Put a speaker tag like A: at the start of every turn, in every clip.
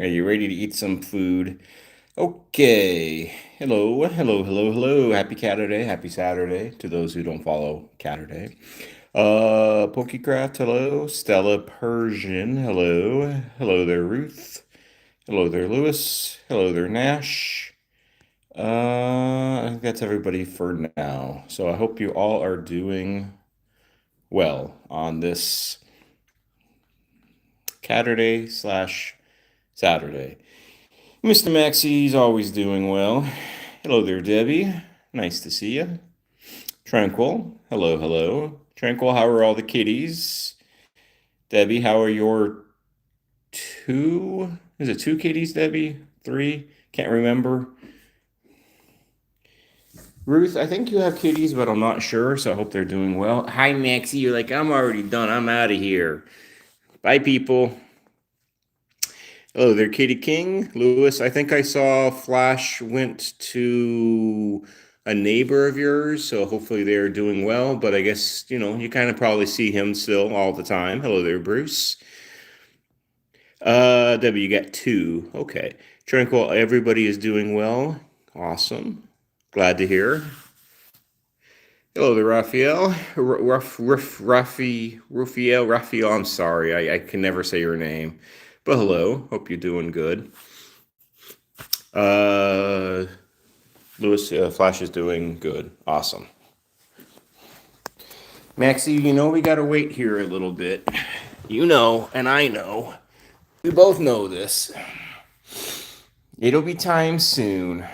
A: Are you ready to eat some food? Okay. Hello, hello, hello, hello. Happy Catterday. Happy Saturday to those who don't follow Catterday. Pokecraft, hello. Stella Persian, hello. Hello there, Ruth. Hello there, Lewis. Hello there, Nash. I think that's everybody for now. So I hope you all are doing well on this Catterday slash Saturday. Mr. Maxie's always doing well. Hello there, Debbie. Nice to see you. Tranquil. Hello, hello. Tranquil, how are all the kitties? Debbie, how are your two? Is it two kitties, Debbie? Three? Can't remember. Ruth, I think you have kitties, but I'm not sure, so I hope they're doing well. Hi, Maxie. You're like, I'm already done. I'm out of here. Bye, people. Hello there, Katie King. Lewis, I think I saw Flash went to a neighbor of yours, so hopefully they're doing well. But I guess, you kind of probably see him still all the time. Hello there, Bruce. Debbie, you got two. Okay. Tranquil, everybody is doing well. Awesome. Glad to hear. Hello there, Raphael. Raphael, I'm sorry. I can never say your name. But hello. Hope you're doing good. Uh, Lewis, Flash is doing good. Awesome. Maxie, we gotta wait here a little bit. You know, and I know. We both know this. It'll be time soon.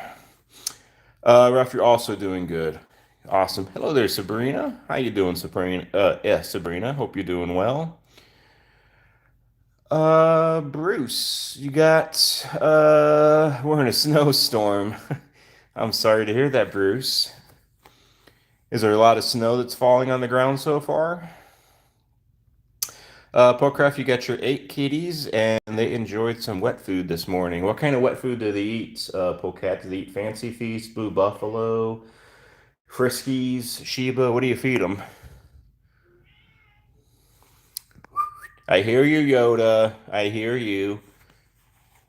A: Ruff, you're also doing good. Awesome. Hello there, Sabrina. How you doing, Sabrina? Yeah, Sabrina. Hope you're doing well. Bruce, we're in a snowstorm. I'm sorry to hear that, Bruce. Is there a lot of snow that's falling on the ground so far? Pocraft, you got your 8 kitties, and they enjoyed some wet food this morning. What kind of wet food do they eat? Polecat, do they eat Fancy Feast, Blue Buffalo, Friskies, Sheba? What do you feed them? I hear you, Yoda. I hear you.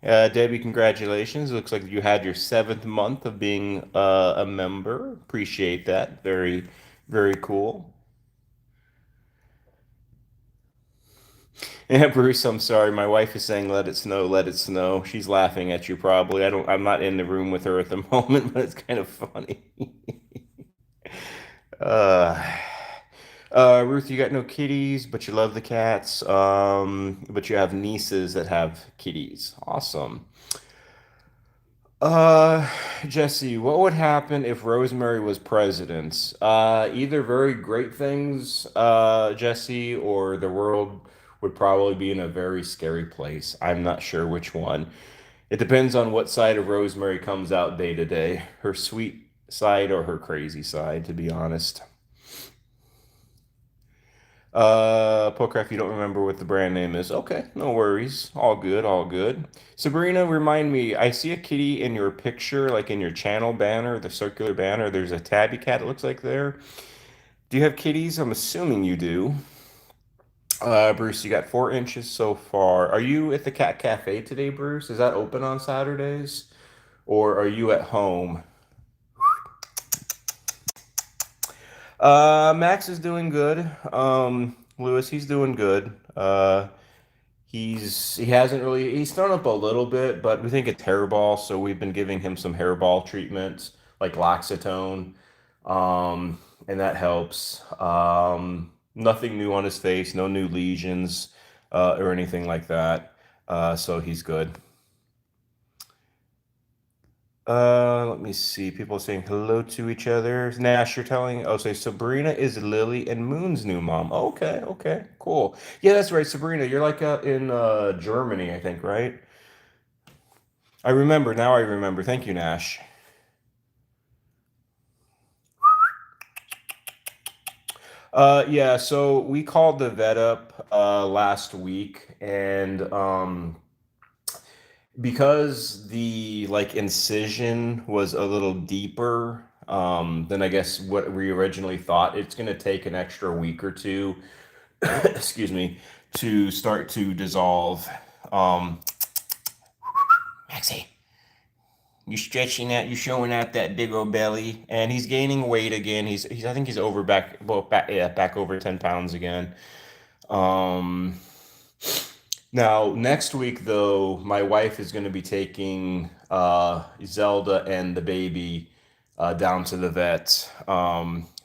A: Debbie, congratulations. Looks like you had your 7th month of being a member. Appreciate that. Very, very cool. Yeah, Bruce, I'm sorry. My wife is saying let it snow, let it snow. She's laughing at you probably. I'm not in the room with her at the moment, but it's kind of funny. Uh, Ruth, you got no kitties, but you love the cats. But you have nieces that have kitties. Awesome. Uh, Jesse, what would happen if Rosemary was president? Either very great things, Jesse, or the world would probably be in a very scary place. I'm not sure which one. It depends on what side of Rosemary comes out day to day, her sweet side or her crazy side, to be honest. Poker, you don't remember what the brand name is. Okay, no worries. All good, all good. Sabrina, remind me, I see a kitty in your picture, like in your channel banner, the circular banner. There's a tabby cat, it looks like there. Do you have kitties? I'm assuming you do. Bruce, you got 4 inches so far. Are you at the cat cafe today, Bruce? Is that open on Saturdays? Or are you at home? Max is doing good. Lewis, he's doing good. He's thrown up a little bit, but we think it's hairball, so we've been giving him some hairball treatments like Loxatone, and that helps. Nothing new on his face, no new lesions, or anything like that. So he's good. Let me see. People are saying hello to each other. Nash, you're telling. Oh, say Sabrina is Lily and Moon's new mom. Okay, okay, cool. Yeah, that's right, Sabrina. You're like in Germany, I think, right? I remember. Now I remember. Thank you, Nash. Yeah, so we called the vet up last week, and because the like incision was a little deeper than I guess what we originally thought, it's going to take an extra week or two, excuse me, to start to dissolve. Um, Maxie, you stretching out, you showing out that big old belly, and he's gaining weight again. He's I think he's over back, well, back, yeah, back over 10 pounds again. Um, Now, next week, though, my wife is going to be taking Zelda and the baby down to the vet.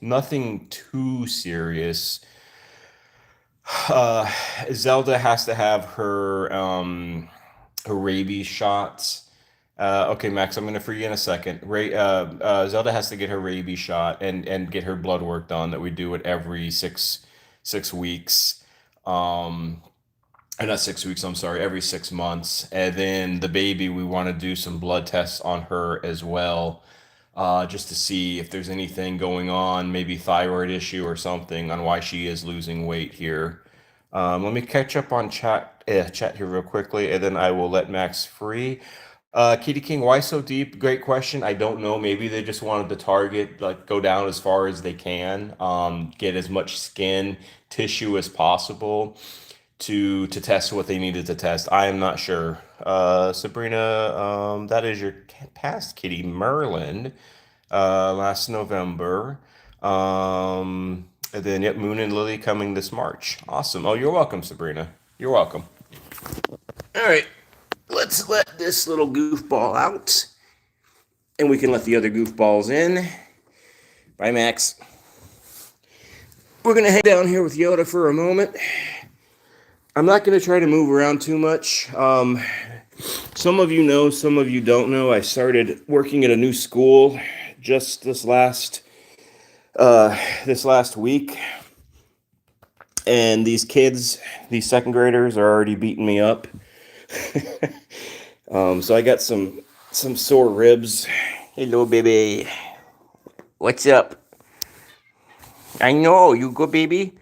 A: Nothing too serious. Uh, Zelda has to have her rabies shots. Okay, Max, I'm going to free you in a second. Zelda has to get her rabies shot and get her blood work done. That we do it every six weeks. Um, not 6 weeks, I'm sorry, every 6 months. And then the baby, we want to do some blood tests on her as well, just to see if there's anything going on, maybe thyroid issue or something on why she is losing weight here. Let me catch up on chat here real quickly, and then I will let Max free. Kitty King, why so deep? Great question. I don't know. Maybe they just wanted to target, like, go down as far as they can, get as much skin tissue as possible to test what they needed to test. I am not sure. Sabrina, that is your past kitty, Merlin, last November. And then, yep, Moon and Lily coming this March. Awesome. Oh, you're welcome, Sabrina. You're welcome. All right, let's let this little goofball out, and we can let the other goofballs in. Bye, Max. We're going to hang down here with Yoda for a moment. I'm not going to try to move around too much. Some of you know, some of you don't know. I started working at a new school just this last week, and these kids, these second graders, are already beating me up. So I got some sore ribs. Hello, baby. What's up? I know you go, baby.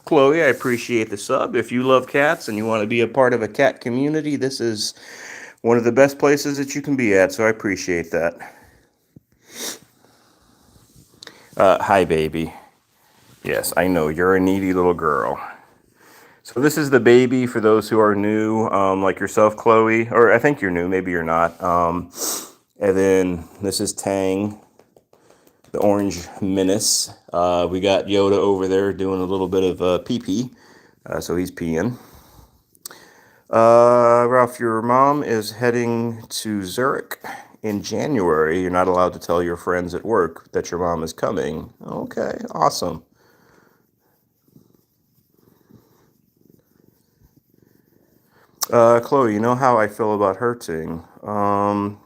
A: Chloe, I appreciate the sub. If you love cats and you want to be a part of a cat community, this is one of the best places that you can be at, so I appreciate that. Hi, baby. Yes, I know, you're a needy little girl. So this is the baby for those who are new, like yourself, Chloe, or I think you're new, maybe you're not. And then this is Tang, the orange menace. We got Yoda over there doing a little bit of pee-pee, so he's peeing. Ralph, your mom is heading to Zurich in January. You're not allowed to tell your friends at work that your mom is coming. Okay, awesome. Chloe, you know how I feel about hurting.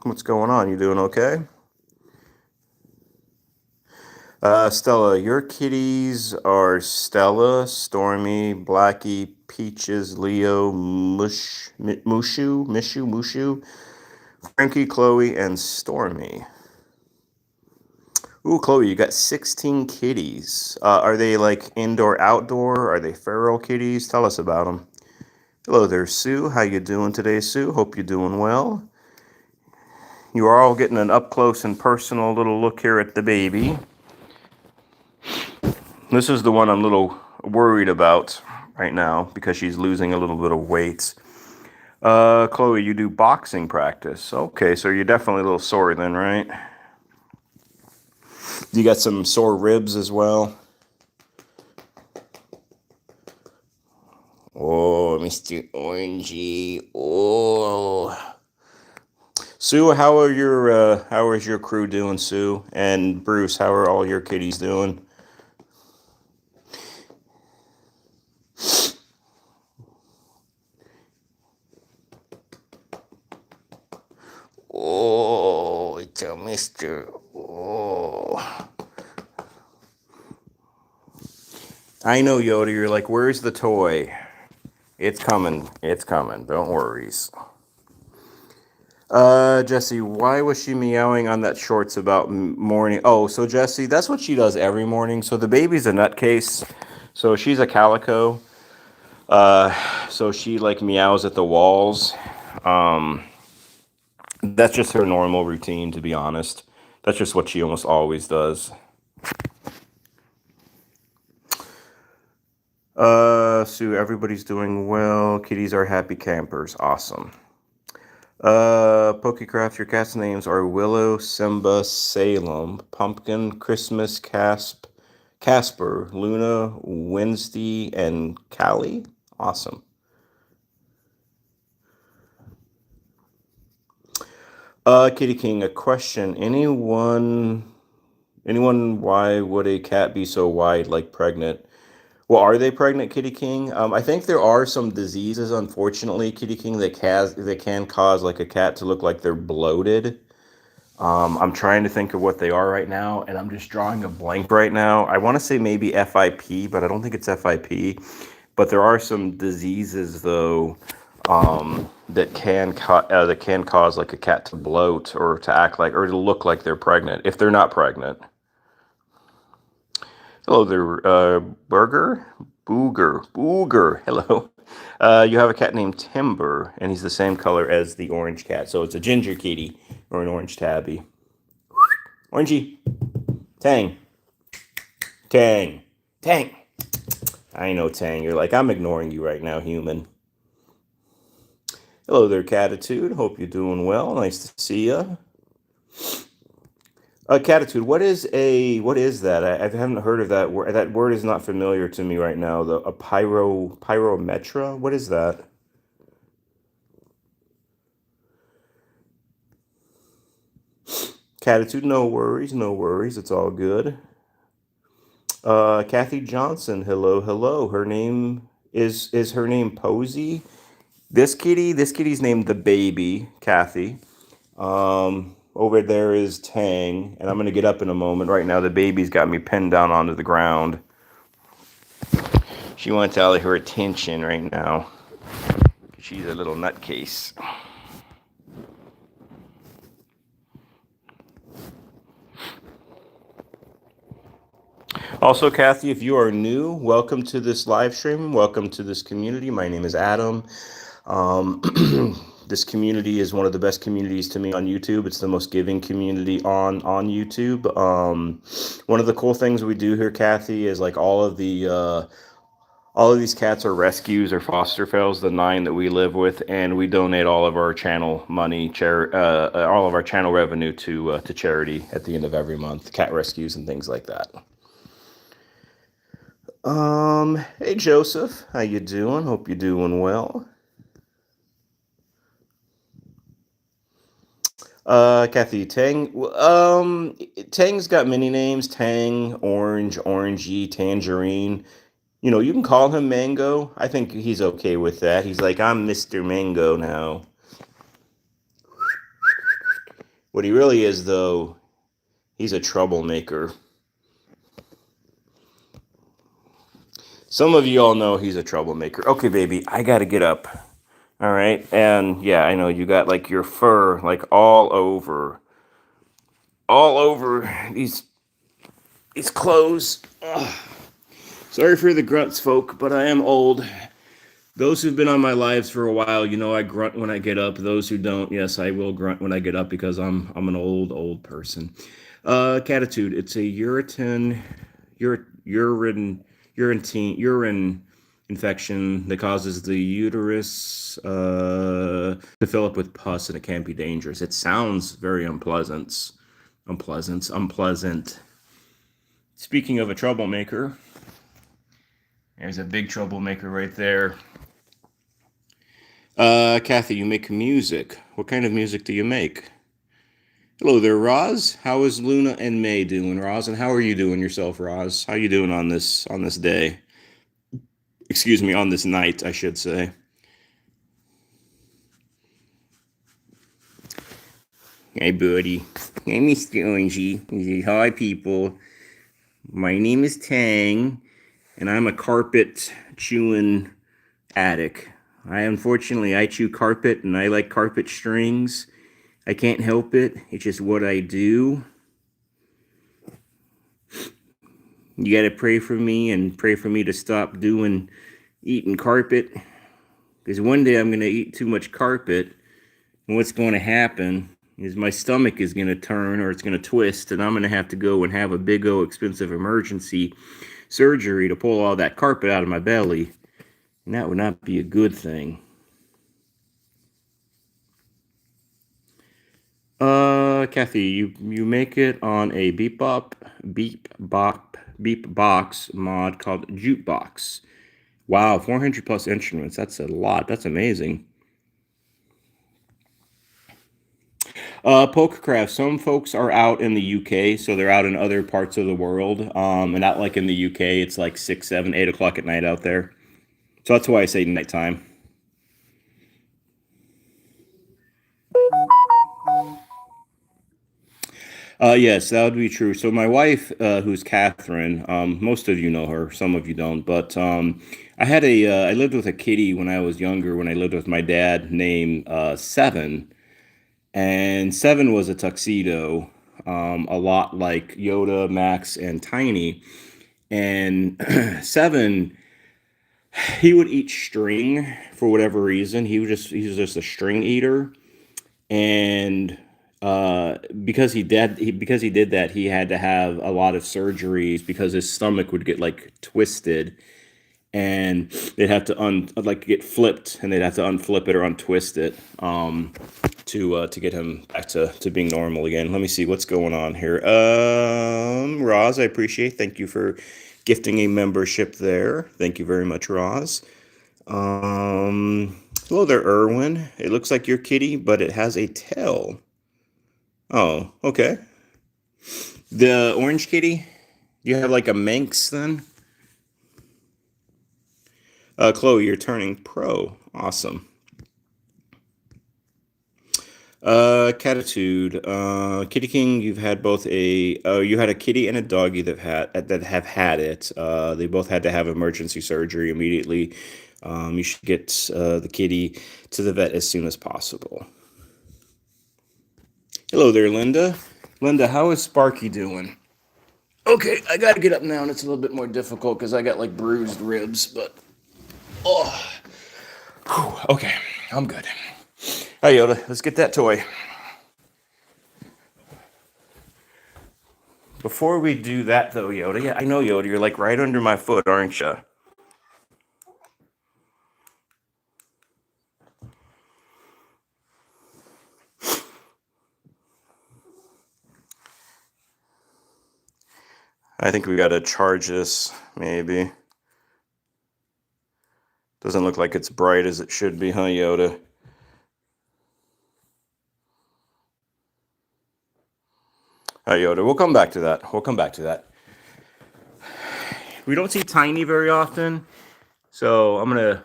A: What's going on? You doing okay? Stella, your kitties are Stella, Stormy, Blackie, Peaches, Leo, Mushu, Frankie, Chloe, and Stormy. Ooh, Chloe, you got 16 kitties. Are they like indoor, outdoor? Are they feral kitties? Tell us about them. Hello there, Sue. How you doing today, Sue? Hope you're doing well. You are all getting an up close and personal little look here at the baby. This is the one I'm a little worried about right now because she's losing a little bit of weight. Chloe, you do boxing practice. Okay, so you're definitely a little sore then, right? You got some sore ribs as well. Oh, Mr. Orangey. Oh. Sue, how is your crew doing, Sue? And Bruce, how are all your kitties doing? Oh, it's a Mr. Oh. I know, Yoda, you're like, where's the toy? It's coming. It's coming. Don't worry. Jesse, why was she meowing on that shorts about morning? Oh, so Jesse, that's what she does every morning. So the baby's a nutcase. So she's a calico. So she like meows at the walls. That's just her normal routine, to be honest. That's just what she almost always does. Sue, everybody's doing well. Kitties are happy campers. Awesome. Pokecraft, your cat's names are Willow, Simba, Salem, Pumpkin, Christmas, Casper, Luna, Wednesday, and Callie. Awesome. Kitty King, a question. Anyone, why would a cat be so wide, like pregnant? Well, are they pregnant, Kitty King? I think there are some diseases, unfortunately, Kitty King, that can cause like a cat to look like they're bloated. I'm trying to think of what they are right now, and I'm just drawing a blank right now. I want to say maybe FIP, but I don't think it's FIP. But there are some diseases though that can cause like a cat to bloat or to act like or to look like they're pregnant if they're not pregnant. Hello there, Booger. Hello. You have a cat named Timber, and he's the same color as the orange cat. So it's a ginger kitty or an orange tabby. Orangey. Tang. Tang. Tang. I know, Tang. You're like, I'm ignoring you right now, human. Hello there, Catitude. Hope you're doing well. Nice to see you. Catitude, what is that? I haven't heard of that word. That word is not familiar to me right now. A pyrometra? What is that? Catitude, no worries, no worries. It's all good. Kathy Johnson, hello, hello. Her name is her name Posey? This kitty's named the baby, Kathy. Over there is Tang, and I'm gonna get up in a moment. Right now, the baby's got me pinned down onto the ground. She wants all of her attention right now. She's a little nutcase. Also, Kathy, if you are new, welcome to this live stream. Welcome to this community. My name is Adam. Um, this community is one of the best communities to me on YouTube. It's the most giving community on YouTube. One of the cool things we do here, Kathy, is like all of these cats are rescues or foster fails, the 9 that we live with, and we donate all of our channel money, all of our channel revenue to charity at the end of every month, cat rescues and things like that. Hey Joseph, how you doing? Hope you're doing well. Kathy, Tang's got many names: Tang, Orange, Orangey, Tangerine. You know, you can call him Mango. I think he's okay with that. He's like, I'm Mr. Mango now. What he really is, though, he's a troublemaker. Some of you all know he's a troublemaker. Okay, baby, I gotta get up. All right, and yeah, I know you got like your fur like all over these clothes. Ugh. Sorry for the grunts, folk, but I am old. Those who've been on my lives for a while, you know I grunt when I get up. Those who don't, yes, I will grunt when I get up because I'm an old person. Catitude. It's a urine infection that causes the uterus to fill up with pus, and it can be dangerous. It sounds very unpleasant. Speaking of a troublemaker, there's a big troublemaker right there. Kathy, you make music. What kind of music do you make? Hello there, Roz. How is Luna and May doing, Roz? And how are you doing yourself, Roz? How you doing on this day? Excuse me, on this night, I should say. Hey, buddy. Hey, Mr. Orangey. He says, hi, people. My name is Tang, and I'm a carpet chewing addict. I chew carpet, and I like carpet strings. I can't help it. It's just what I do. You gotta pray for me and pray for me to stop eating carpet. Because one day I'm gonna eat too much carpet, and what's going to happen is my stomach is gonna turn or it's gonna twist, and I'm gonna have to go and have a big old expensive emergency surgery to pull all that carpet out of my belly, and that would not be a good thing. Kathy, you make it on a beep box mod called Jukebox. Wow, 400 plus instruments. That's a lot. That's amazing. Pokercraft. Some folks are out in the UK, so they're out in other parts of the world. And not like in the UK, it's like 6, 7, 8 o'clock at night out there. So that's why I say nighttime. Yes, that would be true. So my wife, who's Catherine, most of you know her, some of you don't, but I lived with a kitty when I was younger, when I lived with my dad, named Seven, and Seven was a tuxedo, a lot like Yoda, Max, and Tiny. And Seven, he would eat string for whatever reason. He was just a string eater, and because he did that, he had to have a lot of surgeries because his stomach would get like twisted, and they'd have to like get flipped, and they'd have to unflip it or untwist it to get him back to being normal again. Let me see what's going on here. Roz, I appreciate. Thank you for gifting a membership there. Thank you very much, Roz. Hello there, Erwin. It looks like your kitty, but it has a tail. Oh, okay. The orange kitty? You have like a Manx then? Chloe, you're turning pro. Awesome. Catitude. Kitty King, you've had both you had a kitty and a doggy that have had it. They both had to have emergency surgery immediately. You should get the kitty to the vet as soon as possible. Hello there, Linda. Linda, how is Sparky doing? Okay, I gotta get up now, and it's a little bit more difficult because I got like bruised ribs, but oh, whew, okay, I'm good. Hi, Yoda, let's get that toy. Before we do that, though, Yoda, yeah, I know, Yoda, you're like right under my foot, aren't you? I think we gotta charge this, maybe. Doesn't look like it's bright as it should be, huh, Yoda? Hi, Yoda. We'll come back to that. We'll come back to that. We don't see Tiny very often, so I'm gonna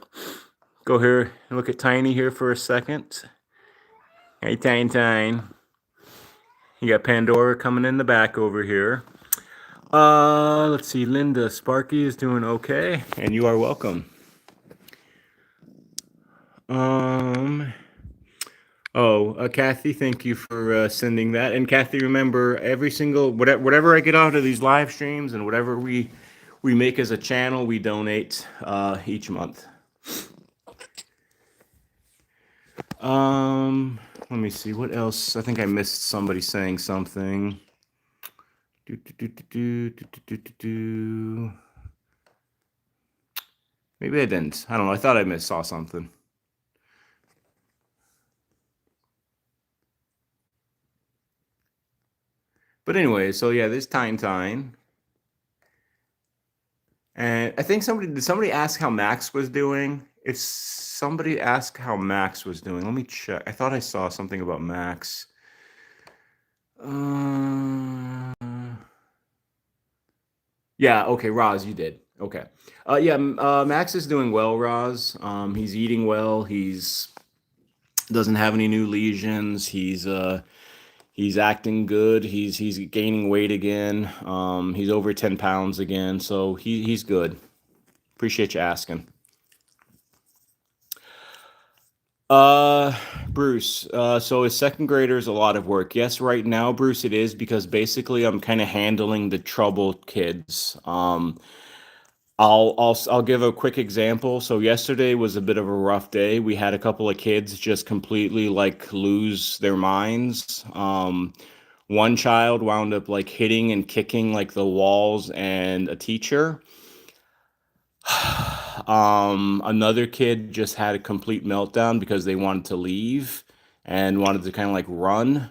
A: go here and look at Tiny here for a second. Hey, Tiny. You got Pandora coming in the back over here. Let's see. Linda, Sparky is doing okay, and you are welcome. Kathy, thank you for sending that. And Kathy, remember, every single whatever I get out of these live streams and whatever we make as a channel, we donate each month. Let me see what else. I think I missed somebody saying something. Maybe I didn't. I don't know. I thought I saw something. But anyway, so yeah, this Tine. And I think did somebody ask how Max was doing? If somebody asked how Max was doing, let me check. I thought I saw something about Max. Yeah, okay, Roz, you did. Okay. Yeah, Max is doing well, Roz. He's eating well. He's doesn't have any new lesions. He's acting good. He's gaining weight again. He's over 10 pounds again, so he's good. Appreciate you asking. Bruce, so as second grader is a lot of work. Yes, right now, Bruce, it is because basically I'm kind of handling the troubled kids. I'll give a quick example. So yesterday was a bit of a rough day. We had a couple of kids just completely like lose their minds. One child wound up like hitting and kicking like the walls and a teacher. Another kid just had a complete meltdown because they wanted to leave and wanted to kind of like run.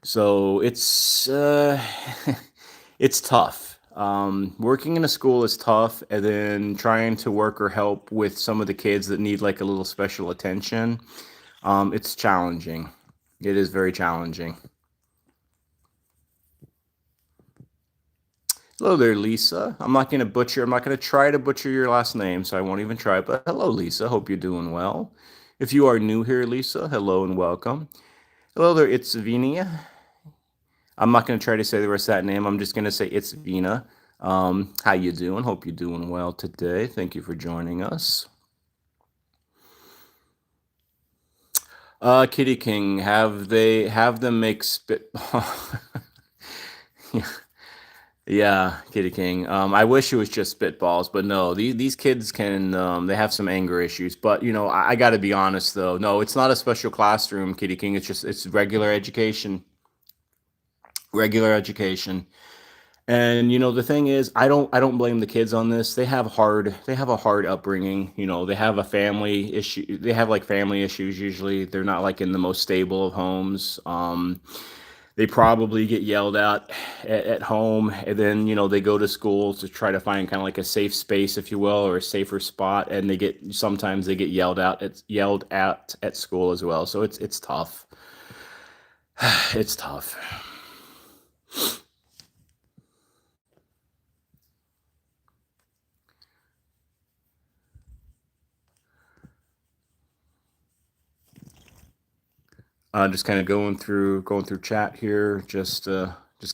A: So it's tough. Working in a school is tough, and then trying to work or help with some of the kids that need like a little special attention. It's challenging. It is very challenging. Hello there, Lisa. I'm not gonna try to butcher your last name, so I won't even try. But hello, Lisa. Hope you're doing well. If you are new here, Lisa, hello and welcome. Hello there, it's Vinia. I'm not gonna try to say the rest of that name. I'm just gonna say it's Vina. How you doing? Hope you're doing well today. Thank you for joining us. Kitty King, have them make spit? Yeah. Yeah, Kitty King. I wish it was just spitballs, but no, these kids can they have some anger issues. But I got to be honest though. No, it's not a special classroom, Kitty King. It's regular education. Regular education. And the thing is, I don't blame the kids on this. They have a hard upbringing. They have a family issue. They have like family issues usually. They're not like in the most stable of homes. They probably get yelled at home, and then they go to school to try to find kind of like a safe space, if you will, or a safer spot, and sometimes they get yelled at school as well. So it's tough. It's tough. Just kind of going through chat here, just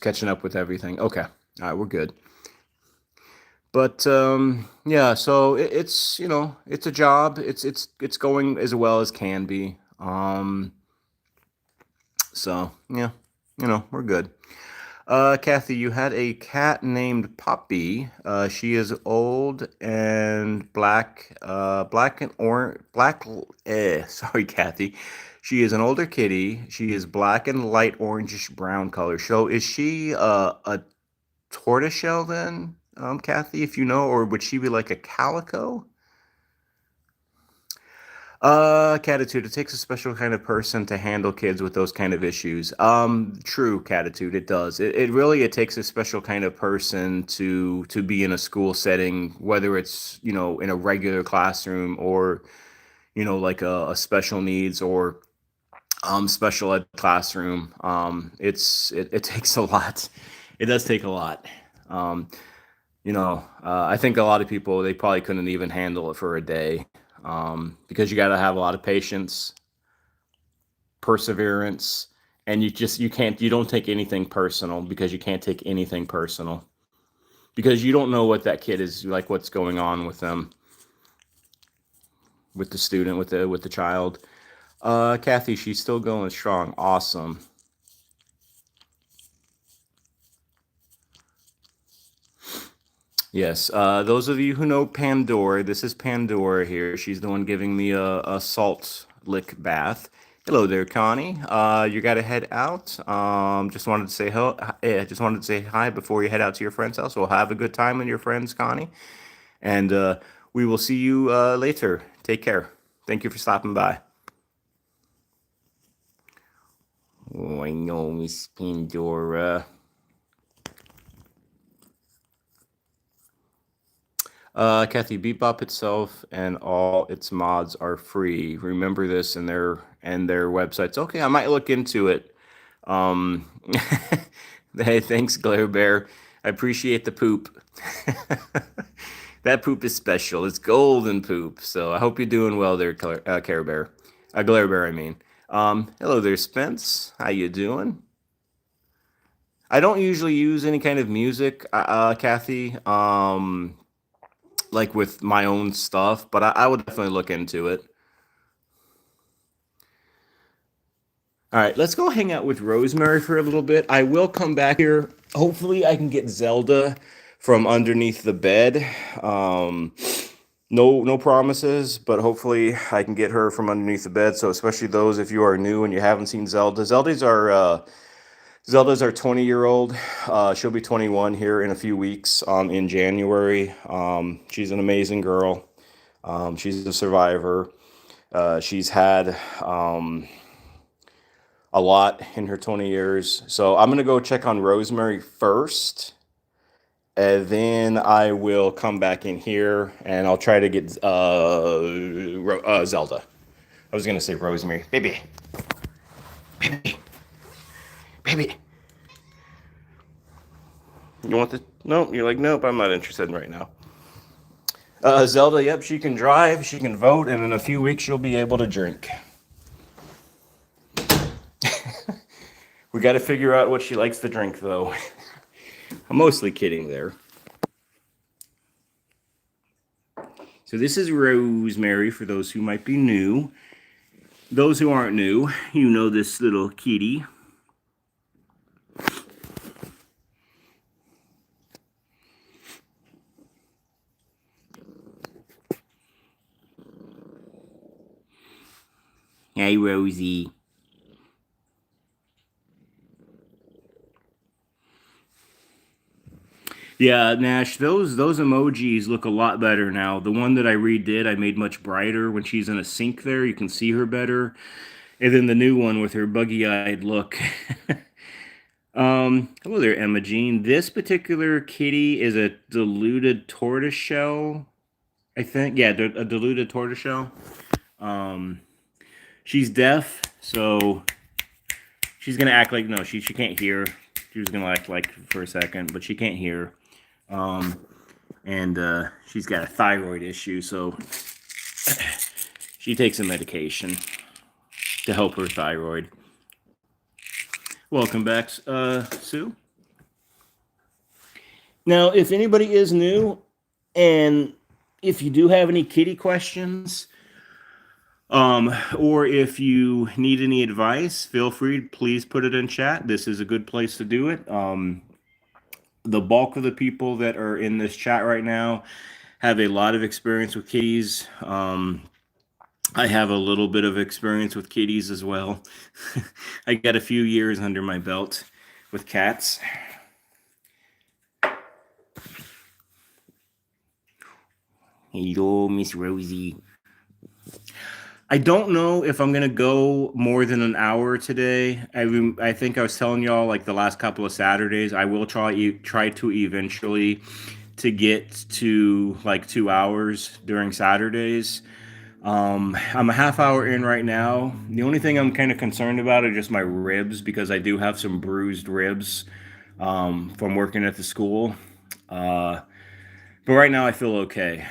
A: catching up with everything. Okay, all right, we're good. But yeah, so it's a job. It's going as well as can be. So yeah, we're good. Kathy, you had a cat named Poppy. She is old and black and orange, sorry, Kathy. She is an older kitty. She is black and light orangish brown color. So is she a tortoiseshell then, Kathy, if you know, or would she be like a calico? Catitude. It takes a special kind of person to handle kids with those kind of issues. True, Catitude. It does. It takes a special kind of person to be in a school setting, whether it's in a regular classroom or like a special needs or special ed classroom. It takes a lot. It does take a lot. Um, I think a lot of people they probably couldn't even handle it for a day, because you got to have a lot of patience, perseverance, and you don't take anything personal because you can't take anything personal because you don't know what that kid is like, what's going on with them, with the student, with the child. Kathy, she's still going strong. Awesome. Yes, those of you who know Pandora, this is Pandora here. She's the one giving me a salt lick bath. Hello there, Connie. You got to head out. Just wanted to say hello. Yeah, just wanted to say hi before you head out to your friend's house. Well, have a good time with your friends, Connie, and we will see you later. Take care. Thank you for stopping by. Oh, I know, Miss Pandora. Kathy, Bebop itself and all its mods are free. Remember this and their websites. Okay, I might look into it. Um, hey, thanks, Glare Bear. I appreciate the poop. That poop is special. It's golden poop. So I hope you're doing well there, Care Bear. Glare Bear, I mean. Hello there, Spence. How you doing? I don't usually use any kind of music, Kathy. Like with my own stuff, but I would definitely look into it. All right, let's go hang out with Rosemary for a little bit. I will come back here. Hopefully, I can get Zelda from underneath the bed. Um, no promises, but hopefully I can get her from underneath the bed. So especially those if you are new and you haven't seen Zelda. Zelda's our Zelda's our 20-year-old. She'll be 21 here in a few weeks, in January. She's an amazing girl. She's a survivor. She's had a lot in her 20 years. So I'm going to go check on Rosemary first. And then I will come back in here and I'll try to get Zelda. I was going to say Rosemary. Baby. Baby. Baby. You want the... Nope. You're like, nope, I'm not interested right now. Zelda, yep, she can drive, she can vote, and in a few weeks she'll be able to drink. We got to figure out what she likes to drink, though. I'm mostly kidding there. So this is Rosemary, for those who might be new. Those who aren't new, you know this little kitty. Hey, Rosie. Yeah, Nash, those emojis look a lot better now. The one that I redid, I made much brighter when she's in a sink there. You can see her better. And then the new one with her buggy-eyed look. Hello there, Emma Jean. This particular kitty is a diluted tortoiseshell, I think. Yeah, a diluted tortoiseshell. She's deaf, so she's gonna act like, no, she can't hear. She was gonna act like for a second, but she can't hear. And she's got a thyroid issue, so she takes a medication to help her thyroid. Welcome back, Sue. Now, if anybody is new, and if you do have any kitty questions, or if you need any advice, feel free, please put it in chat. This is a good place to do it. The bulk of the people that are in this chat right now have a lot of experience with kitties. I have a little bit of experience with kitties as well. I got a few years under my belt with cats. Hello, Miss Rosie. I don't know if I'm gonna go more than an hour today. I think I was telling y'all like the last couple of Saturdays. I will try to eventually to get to like 2 hours during Saturdays. I'm a half hour in right now. The only thing I'm kind of concerned about are just my ribs because I do have some bruised ribs from working at the school. But right now I feel okay.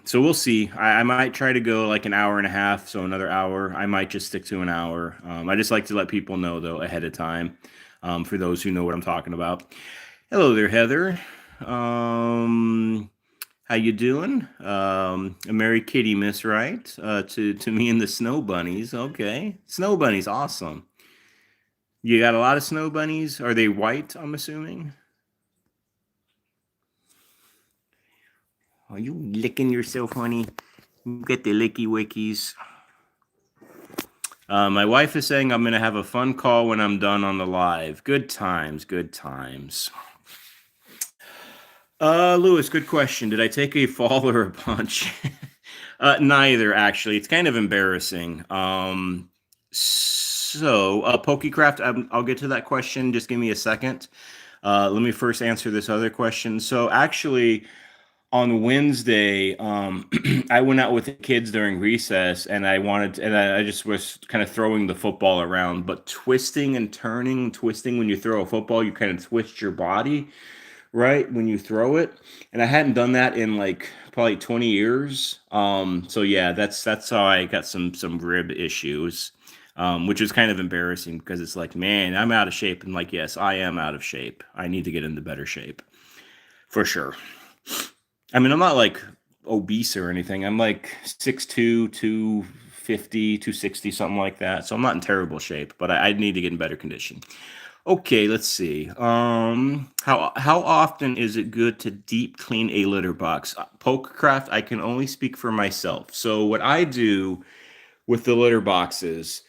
A: So we'll see. I might try to go like an hour and a half, so another hour. I might just stick to an hour. I just like to let people know though ahead of time, for those who know what I'm talking about. Hello there, Heather. How you doing? A Merry Kitty Miss, right? To me and the snow bunnies. Okay, snow bunnies, awesome. You got a lot of snow bunnies. Are they white? I'm assuming. Are you licking yourself, honey? You get the licky wickies. My wife is saying I'm going to have a fun call when I'm done on the live. Good times, good times. Lewis, good question. Did I take a fall or a punch? Neither, actually. It's kind of embarrassing. Pokecraft, I'll get to that question. Just give me a second. Let me first answer this other question. So actually, on Wednesday, I went out with the kids during recess, and I just was kind of throwing the football around, but twisting and turning, twisting when you throw a football, you kind of twist your body, right, when you throw it. And I hadn't done that in like probably 20 years. So yeah, that's how I got some rib issues, which is kind of embarrassing because it's like, man, I'm out of shape. And like, yes, I am out of shape. I need to get into better shape for sure. I mean, I'm not like obese or anything. I'm like 6'2", 250, 260, something like that. So I'm not in terrible shape, but I need to get in better condition. Okay, let's see. How often is it good to deep clean a litter box? Pokecraft, I can only speak for myself. So what I do with the litter boxes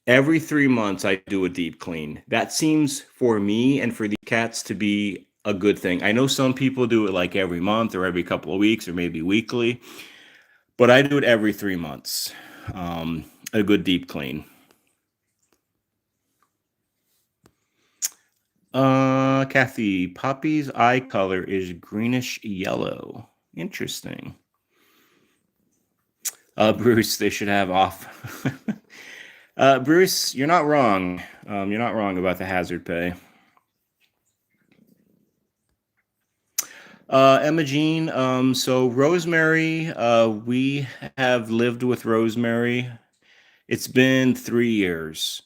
A: Every 3 months, I do a deep clean. That seems for me and for the cats to be a good thing. I know some people do it like every month or every couple of weeks or maybe weekly, but I do it every 3 months. A good deep clean. Kathy, Poppy's eye color is greenish yellow. Interesting. Bruce, they should have off. Bruce, you're not wrong. You're not wrong about the hazard pay. Emma Jean, so Rosemary, we have lived with Rosemary. It's been 3 years.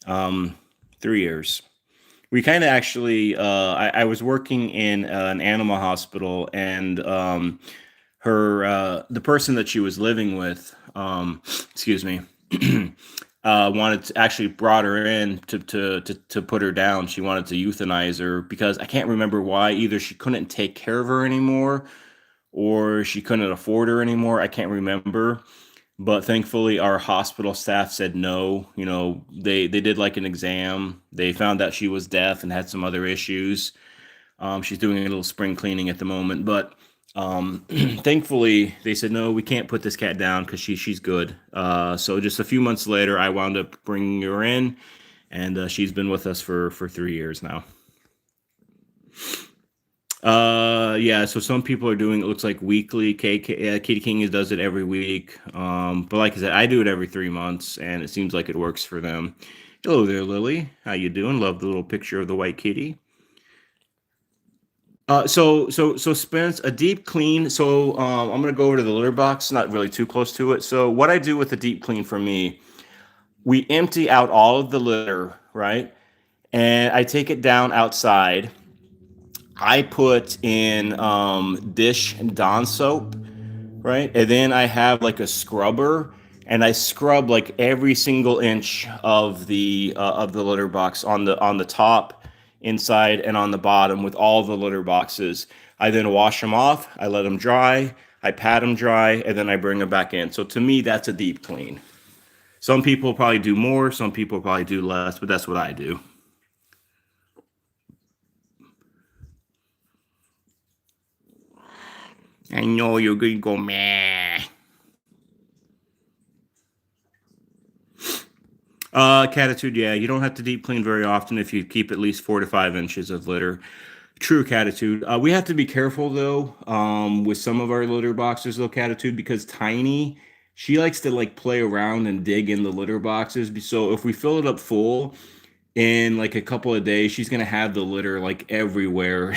A: Um, 3 years. We kind of actually, I was working in an animal hospital, and the person that she was living with, excuse me, wanted to actually brought her in to put her down. She wanted to euthanize her because I can't remember why. Either she couldn't take care of her anymore or she couldn't afford her anymore. I can't remember. But thankfully, our hospital staff said no. You know, they did like an exam. They found out she was deaf and had some other issues. She's doing a little spring cleaning at the moment, but thankfully they said no, we can't put this cat down because she's good. So just a few months later, I wound up bringing her in, and she's been with us for 3 years now. Yeah, so some people are doing it looks like weekly. Katie King does it every week. But like I said, I do it every 3 months, and it seems like it works for them. Hello there, Lily. How you doing? Love the little picture of the white kitty. So Spence, a deep clean. So I'm gonna go over to the litter box, not really too close to it. So what I do with a deep clean for me, we empty out all of the litter, right? And I take it down outside. I put in dish and Dawn soap, right? And then I have like a scrubber, and I scrub like every single inch of the litter box on the top, inside, and on the bottom with all the litter boxes. I then wash them off. I let them dry. I pat them dry, and then I bring them back in. So to me, that's a deep clean. Some people probably do more. Some people probably do less, but that's what I do. I know you're gonna go meh. Catitude, yeah, you don't have to deep clean very often if you keep at least 4 to 5 inches of litter. True, Catitude. We have to be careful though, with some of our litter boxes though, Catitude, because Tiny, she likes to like play around and dig in the litter boxes. So if we fill it up full in like a couple of days, she's gonna have the litter like everywhere.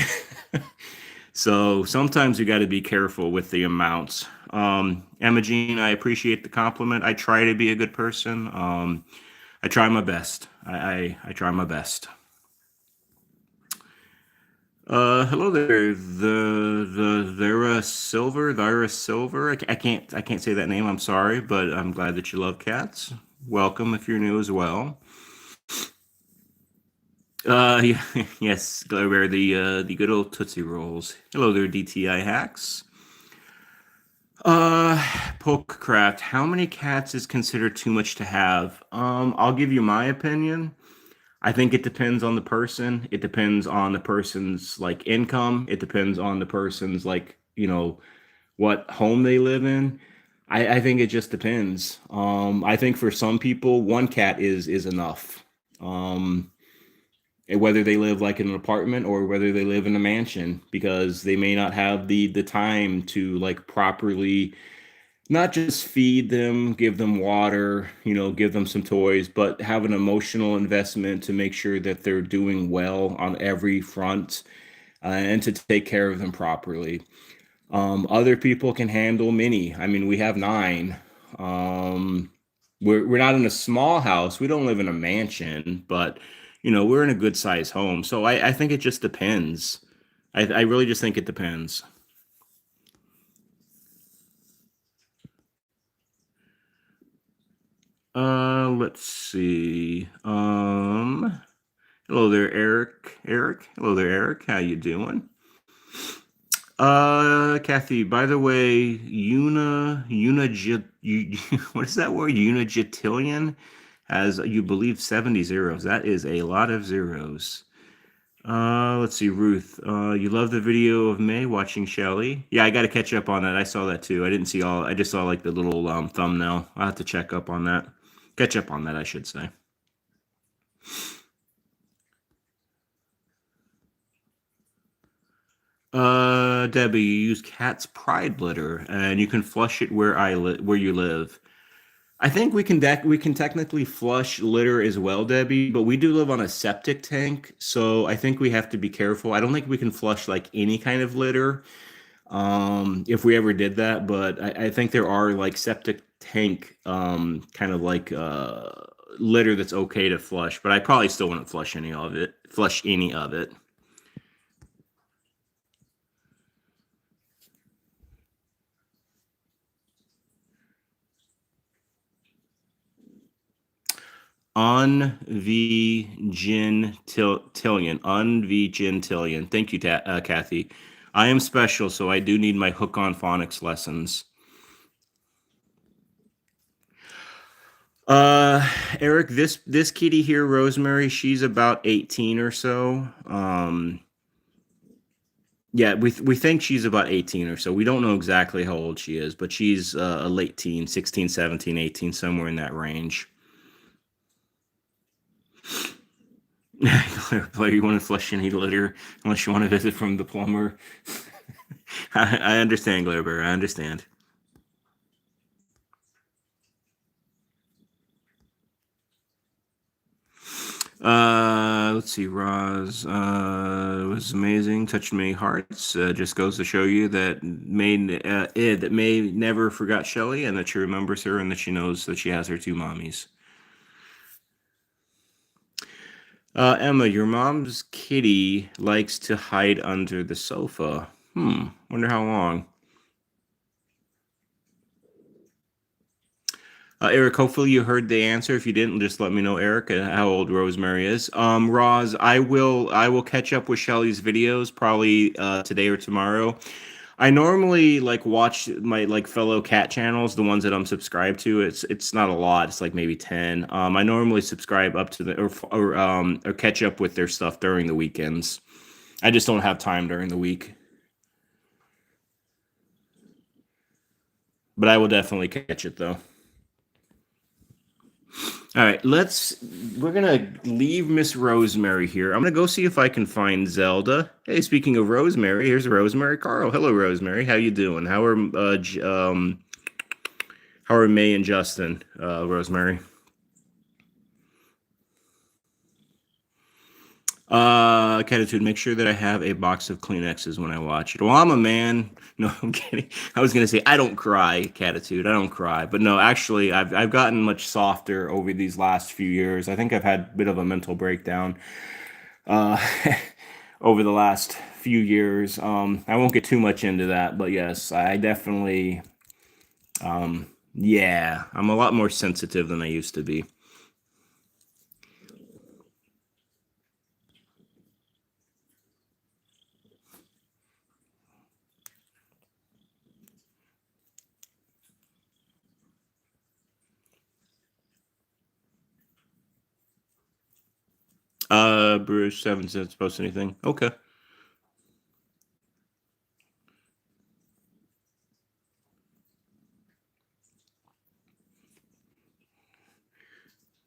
A: So sometimes you got to be careful with the amounts. Emma Jean, I appreciate the compliment. I try to be a good person. I try my best. I try my best. Hello there, the Thera Silver. I can't say that name. I'm sorry, but I'm glad that you love cats. Welcome if you're new as well. Yeah, yes, Glover, the good old Tootsie Rolls. Hello there, DTI hacks. Uh, Pokecraft. How many cats is considered too much to have? I'll give you my opinion. I think it depends on the person. It depends on the person's like income. It depends on the person's like, what home they live in. I think it just depends. I think for some people, one cat is enough. Um, and whether they live like in an apartment or whether they live in a mansion, because they may not have the time to like properly not just feed them, give them water, give them some toys, but have an emotional investment to make sure that they're doing well on every front, and to take care of them properly. Other people can handle many. I mean, we have nine. Um, we're not in a small house. We don't live in a mansion, but we're in a good size home. So I think it just depends. I really just think it depends. Let's see. Hello there, Eric. Eric. Hello there, Eric. How you doing? Kathy, by the way, what is that word? Unijitillion has, you believe, 70 zeros. That is a lot of zeros. Let's see, Ruth. You love the video of May watching Shelly? Yeah, I got to catch up on that. I saw that too. I didn't see all. I just saw like the little thumbnail. I'll have to check up on that. Catch up on that, I should say. Debbie, you use cat's pride litter, and you can flush it where you live. I think we can technically flush litter as well, Debbie, but we do live on a septic tank, so I think we have to be careful. I don't think we can flush like any kind of litter, if we ever did that, but I think there are like septic tank kind of like litter that's okay to flush, but I probably still wouldn't flush any of it. Flush any of it. Unvigintillion. Thank you, Kathy. I am special, so I do need my hook on phonics lessons. Uh, Eric, this kitty here, Rosemary, she's about 18 or so. Yeah, we think she's about 18 or so. We don't know exactly how old she is, but she's a late teen, 16, 17, 18, somewhere in that range. Player, you want to flush any litter unless you want to visit from the plumber. I understand, Glaber. I understand. Let's see, Roz. It was amazing, touched many hearts. Just goes to show you that May never forgot Shelly, and that she remembers her, and that she knows that she has her two mommies. Emma, your mom's kitty likes to hide under the sofa. Wonder how long. Eric, hopefully you heard the answer. If you didn't, just let me know, Eric, how old Rosemary is. Roz, I will catch up with Shelly's videos probably today or tomorrow. I normally like watch my like fellow cat channels, the ones that I'm subscribed to. It's not a lot. It's like maybe 10. I normally subscribe up to the or catch up with their stuff during the weekends. I just don't have time during the week. But I will definitely catch it though. All right, we're gonna leave Miss Rosemary here. I'm gonna go see if I can find Zelda. Hey, speaking of Rosemary, here's Rosemary Carl. Hello, Rosemary. How you doing? How are May and Justin, Rosemary? Catitude, make sure that I have a box of Kleenexes when I watch it. Well, I'm a man. No, I'm kidding. I was gonna say I don't cry, Catitude. I don't cry, but no, actually, I've gotten much softer over these last few years. I think I've had a bit of a mental breakdown uh, over the last few years. I won't get too much into that, but yes, I definitely, yeah, I'm a lot more sensitive than I used to be. Bruce, haven't since posted anything. Okay.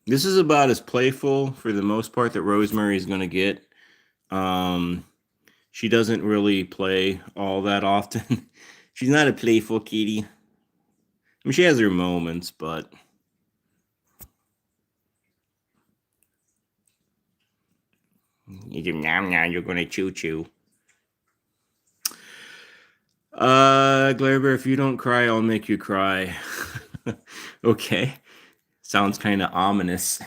A: This is about as playful for the most part that Rosemary is going to get. Um, she doesn't really play all that often. She's not a playful kitty. I mean, she has her moments, but you're going to choo choo. Glaber, if you don't cry, I'll make you cry. Okay. Sounds kind of ominous.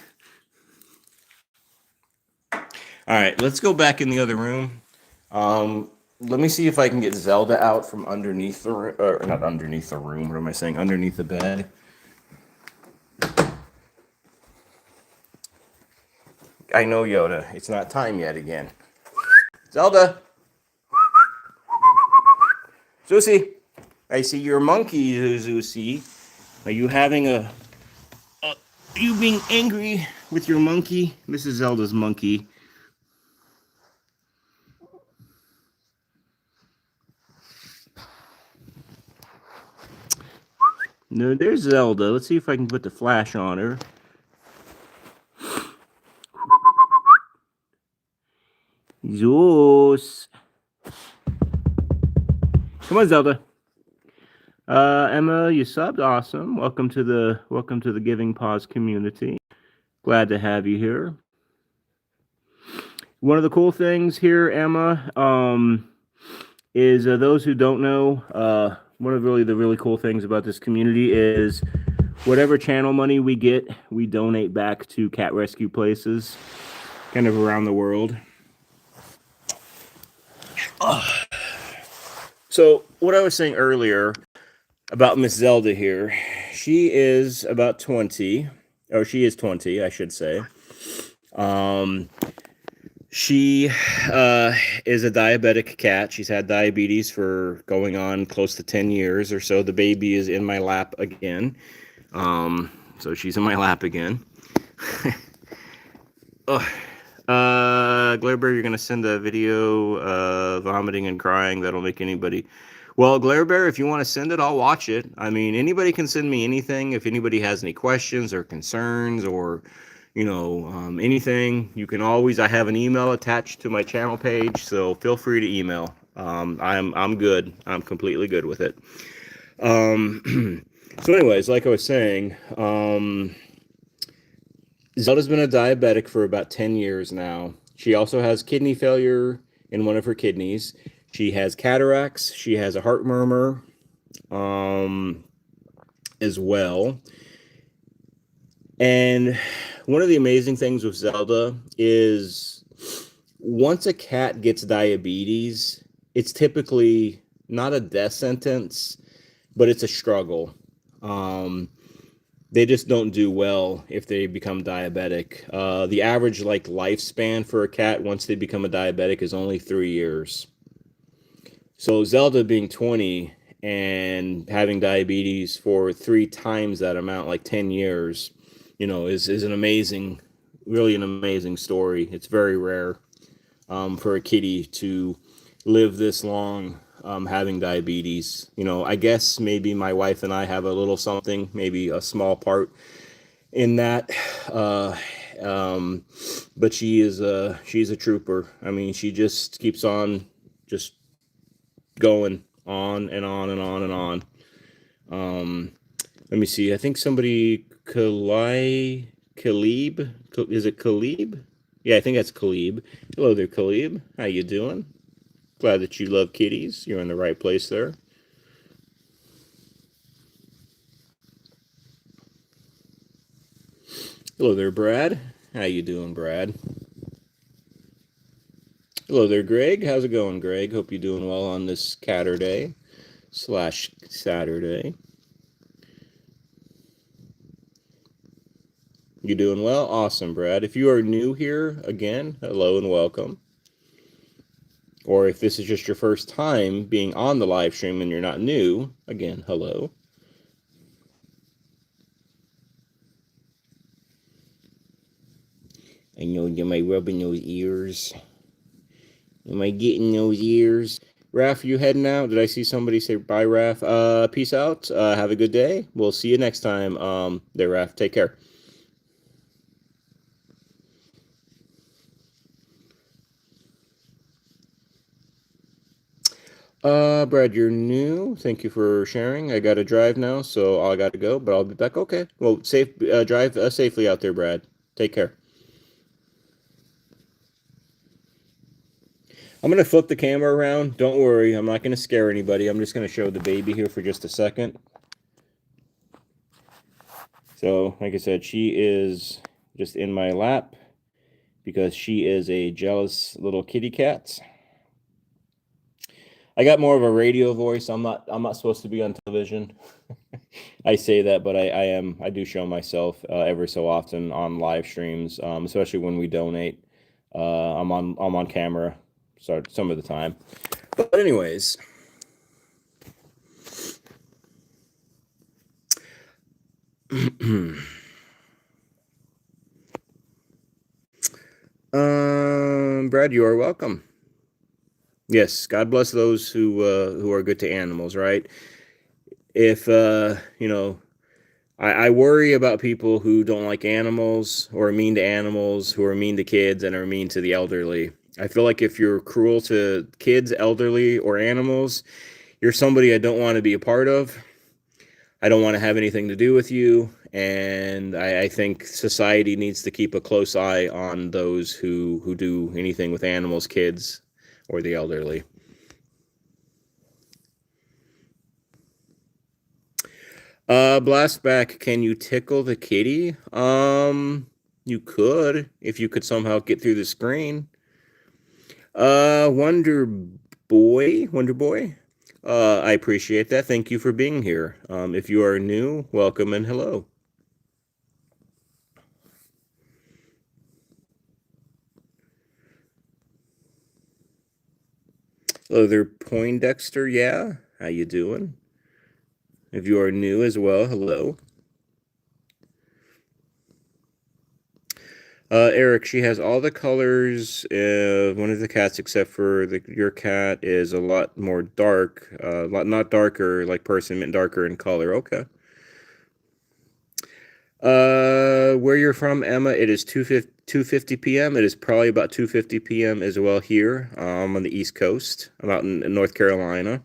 A: All right, let's go back in the other room. Let me see if I can get Zelda out from underneath the room, or not underneath the room. What am I saying? Underneath the bed. I know, Yoda. It's not time yet again. Zelda! Zusi! I see your monkey, Zusi. Are you having Are you being angry with your monkey? This is Zelda's monkey. No, there's Zelda. Let's see if I can put the flash on her. Zeus. Come on, Zelda. Emma, you subbed. Awesome. Welcome to the Giving PAWS community. Glad to have you here. One of the cool things here, Emma, is those who don't know, one of the really cool things about this community is whatever channel money we get, we donate back to cat rescue places, kind of around the world. So what I was saying earlier about Miss Zelda here, she is about 20, or she is 20, I should say. She is a diabetic cat. She's had diabetes for going on close to 10 years or so. The baby is in my lap again. So she's in my lap again. Glarebear, you're going to send a video vomiting and crying. That'll make anybody... Well, Glarebear, if you want to send it, I'll watch it. I mean, anybody can send me anything. If anybody has any questions or concerns or, you know, anything, you can always... I have an email attached to my channel page, so feel free to email. I'm good. I'm completely good with it. So anyways, like I was saying, Zelda's been a diabetic for about 10 years now. She also has kidney failure in one of her kidneys. She has cataracts. She has a heart murmur as well. And one of the amazing things with Zelda is once a cat gets diabetes, it's typically not a death sentence, but it's a struggle. They just don't do well if they become diabetic. The average lifespan for a cat once they become a diabetic is only 3 years. So Zelda being 20 and having diabetes for 3 times that amount, like 10 years, you know, is an amazing, really an amazing story. It's very rare for a kitty to live this long having diabetes. You know, I guess maybe my wife and I have a little something, maybe a small part in that. But she's a trooper. I mean, she just keeps on just going on and on and on and on. Let me see. I think somebody Khalib. Is it Khalib? Yeah, I think that's Khalib. Hello there, Khalib. How you doing? Glad that you love kitties. You're in the right place there. Hello there, Brad. How you doing, Brad? Hello there, Greg. How's it going, Greg? Hope you're doing well on this Catterday / Saturday. You doing well? Awesome, Brad. If you are new here, again, hello and welcome. Or if this is just your first time being on the live stream and you're not new, again, hello. I know you might rubbing those ears. Am I getting those ears? Raph, you heading out? Did I see somebody say bye, Raph? Peace out. Have a good day. We'll see you next time. There, Raph. Take care. Brad, you're new. Thank you for sharing. I gotta drive now, so I gotta go, but I'll be back. Okay. Well, drive safely out there, Brad. Take care. I'm gonna flip the camera around. Don't worry, I'm not gonna scare anybody. I'm just gonna show the baby here for just a second. So, like I said, she is just in my lap because she is a jealous little kitty cat. I got more of a radio voice. I'm not supposed to be on television. I say that, but I am. I do show myself every so often on live streams, especially when we donate. I'm on camera, so some of the time. But anyways, Brad, you are welcome. Yes, God bless those who are good to animals, right? If I worry about people who don't like animals or are mean to animals, who are mean to kids and are mean to the elderly. I feel like if you're cruel to kids, elderly, or animals, you're somebody I don't want to be a part of. I don't want to have anything to do with you. And I think society needs to keep a close eye on those who do anything with animals, kids, or the elderly. Blastback, can you tickle the kitty? You could if you could somehow get through the screen. Wonder Boy. I appreciate that. Thank you for being here. If you are new, welcome and hello. Hello there, Poindexter. Yeah, how you doing? If you are new as well, hello. Eric, she has all the colors. One of the cats, except for your cat, is a lot more dark. Not darker like person, meant darker in color. Okay. Where you're from, Emma, it is 2:50 p.m. It is probably about 2:50 p.m. as well here, on the East Coast. I'm out in North Carolina.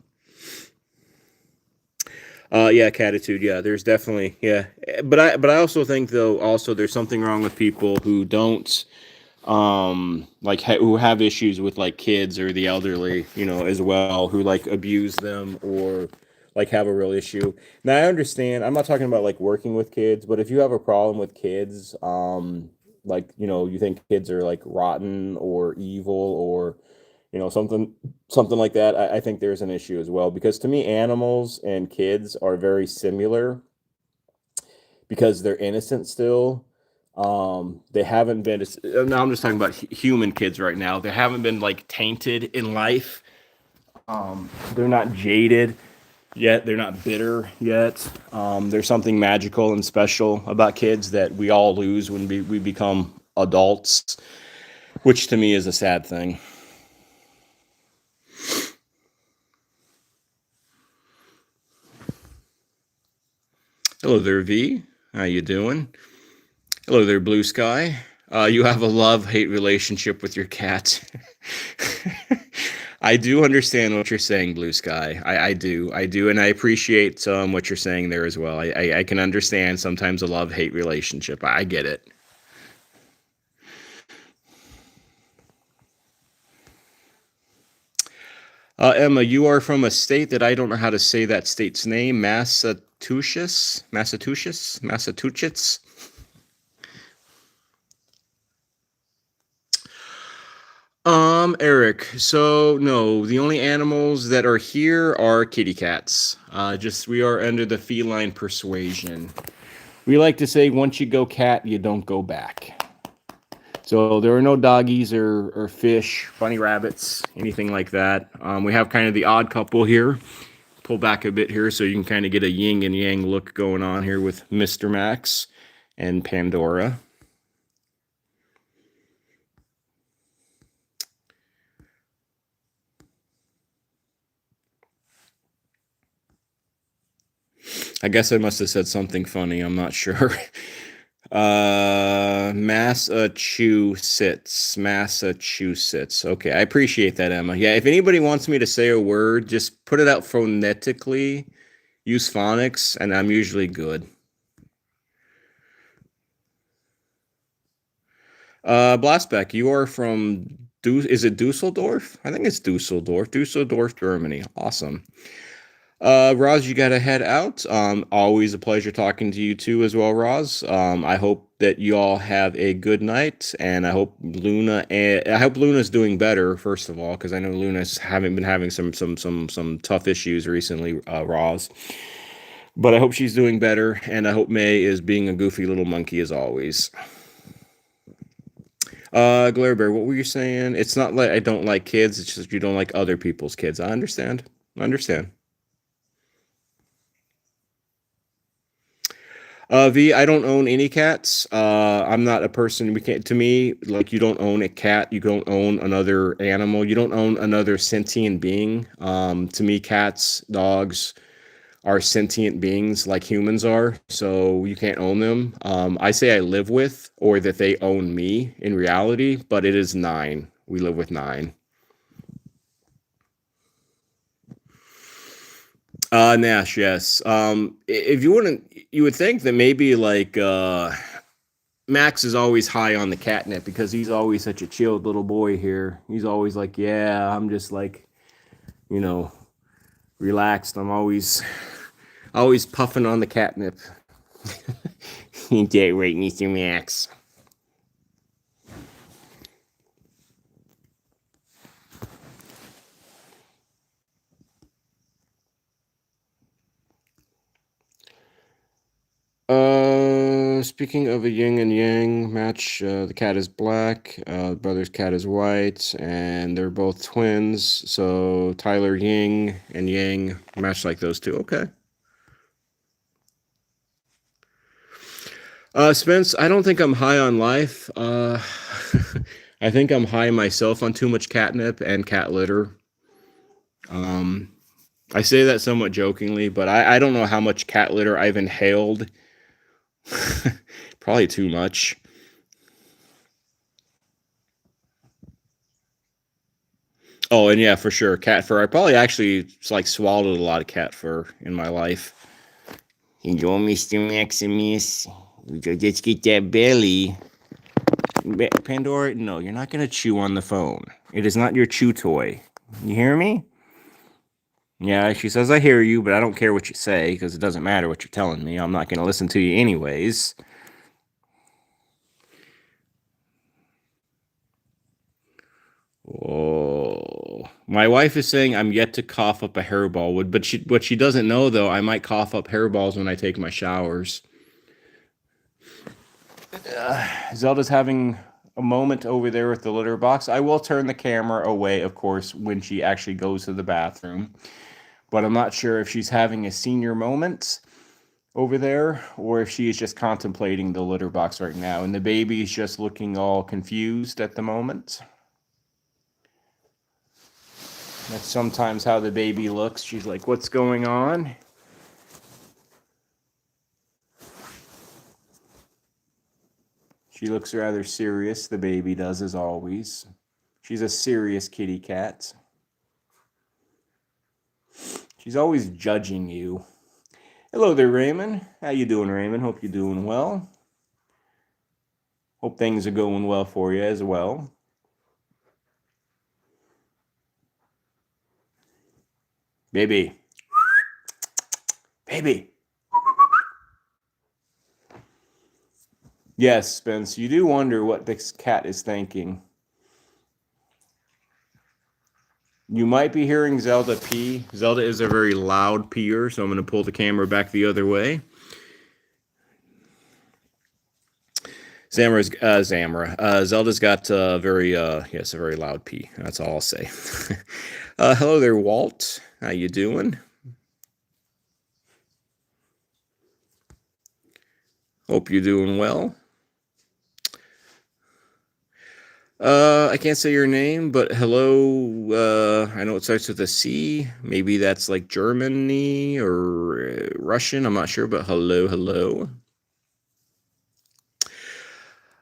A: Yeah, catitude. Yeah, there's definitely, yeah, but I also think though also there's something wrong with people who don't like who have issues with like kids or the elderly, as well, who like abuse them or like have a real issue. Now I understand. I'm not talking about like working with kids, but if you have a problem with kids, like you think kids are like rotten or evil or something like that, I think there's an issue as well because to me animals and kids are very similar because they're innocent still. They haven't been. Now I'm just talking about human kids right now. They haven't been like tainted in life. They're not jaded yet. They're not bitter yet. There's something magical and special about kids that we all lose when we become adults, which to me is a sad thing. Hello there, V. How you doing? Hello there, Blue Sky. You have a love-hate relationship with your cat. I do understand what you're saying, Blue Sky. I do, and I appreciate what you're saying there as well. I can understand sometimes a love-hate relationship. I get it. Emma, you are from a state that I don't know how to say that state's name. Massachusetts. Eric. So no, the only animals that are here are kitty cats. Just we are under the feline persuasion. We like to say once you go cat, you don't go back. So there are no doggies or fish, bunny rabbits, anything like that. We have kind of the odd couple here. Pull back a bit here so you can kind of get a yin and yang look going on here with Mr. Max and Pandora. I guess I must have said something funny. I'm not sure. Massachusetts. Okay, I appreciate that, Emma. Yeah, if anybody wants me to say a word, just put it out phonetically, use phonics, and I'm usually good. Blasbeck, you are from is it Dusseldorf? I think it's Dusseldorf, Germany. Awesome. Roz, you got to head out. Always a pleasure talking to you too, as well, Roz. I hope that you all have a good night, and I hope Luna's doing better. First of all, because I know Luna's haven't been having some tough issues recently, Roz. But I hope she's doing better, and I hope May is being a goofy little monkey as always. Glare Bear, what were you saying? It's not like I don't like kids. It's just you don't like other people's kids. I understand. I understand. V, I don't own any cats. I'm not a person. We can't. To me, like you don't own a cat. You don't own another animal. You don't own another sentient being. To me, cats, dogs are sentient beings like humans are. So you can't own them. I say I live with, or that they own me in reality, but it is nine. We live with nine. Nash, yes. If you wouldn't, you would think that maybe like Max is always high on the catnip because he's always such a chilled little boy here. He's always like, yeah, I'm just like, you know, relaxed. I'm always puffing on the catnip. Ain't that right, Mr. Max? Speaking of a yin and yang match, the cat is black, the brother's cat is white, and they're both twins. So Tyler Yin and Yang match like those two. Okay. Spence, I don't think I'm high on life. I think I'm high myself on too much catnip and cat litter. Um, I say that somewhat jokingly, but I don't know how much cat litter I've inhaled. Probably too much. Oh, and yeah, for sure, cat fur. I probably actually like swallowed a lot of cat fur in my life. Hello, Mr. Maximus. Let's get that belly. Pandora, no, you're not going to chew on the phone. It is not your chew toy. You hear me? Yeah, she says, I hear you, but I don't care what you say because it doesn't matter what you're telling me. I'm not going to listen to you anyways. Oh, my wife is saying I'm yet to cough up a hairball. But what she doesn't know though, I might cough up hairballs when I take my showers. Zelda's having a moment over there with the litter box. I will turn the camera away, of course, when she actually goes to the bathroom. But I'm not sure if she's having a senior moment over there or if she is just contemplating the litter box right now. And the baby's just looking all confused at the moment. That's sometimes how the baby looks. She's like, what's going on? She looks rather serious, the baby does, as always. She's a serious kitty cat. She's always judging you. Hello there, Raymond. How you doing, Raymond? Hope you're doing well. Hope things are going well for you as well. Baby. Baby. Yes, Spence, you do wonder what this cat is thinking. You might be hearing Zelda pee. Zelda is a very loud peer, so I'm going to pull the camera back the other way. Zelda's got a very loud pee. That's all I'll say. Hello there, Walt. How you doing? Hope you're doing well. I can't say your name, but hello. I know it starts with a C. Maybe that's like Germany or Russian. I'm not sure, but hello, hello.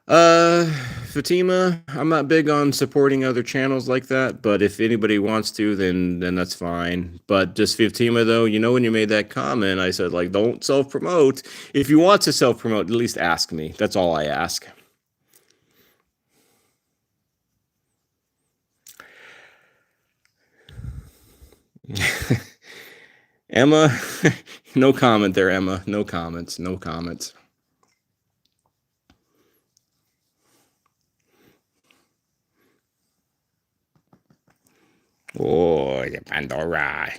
A: Uh, Fatima, I'm not big on supporting other channels like that, but if anybody wants to, then that's fine. But just Fatima, though, you know, when you made that comment, I said like, don't self promote. If you want to self promote, at least ask me. That's all I ask. Emma, no comment there, Emma. No comments. No comments. Oh, the Pandora.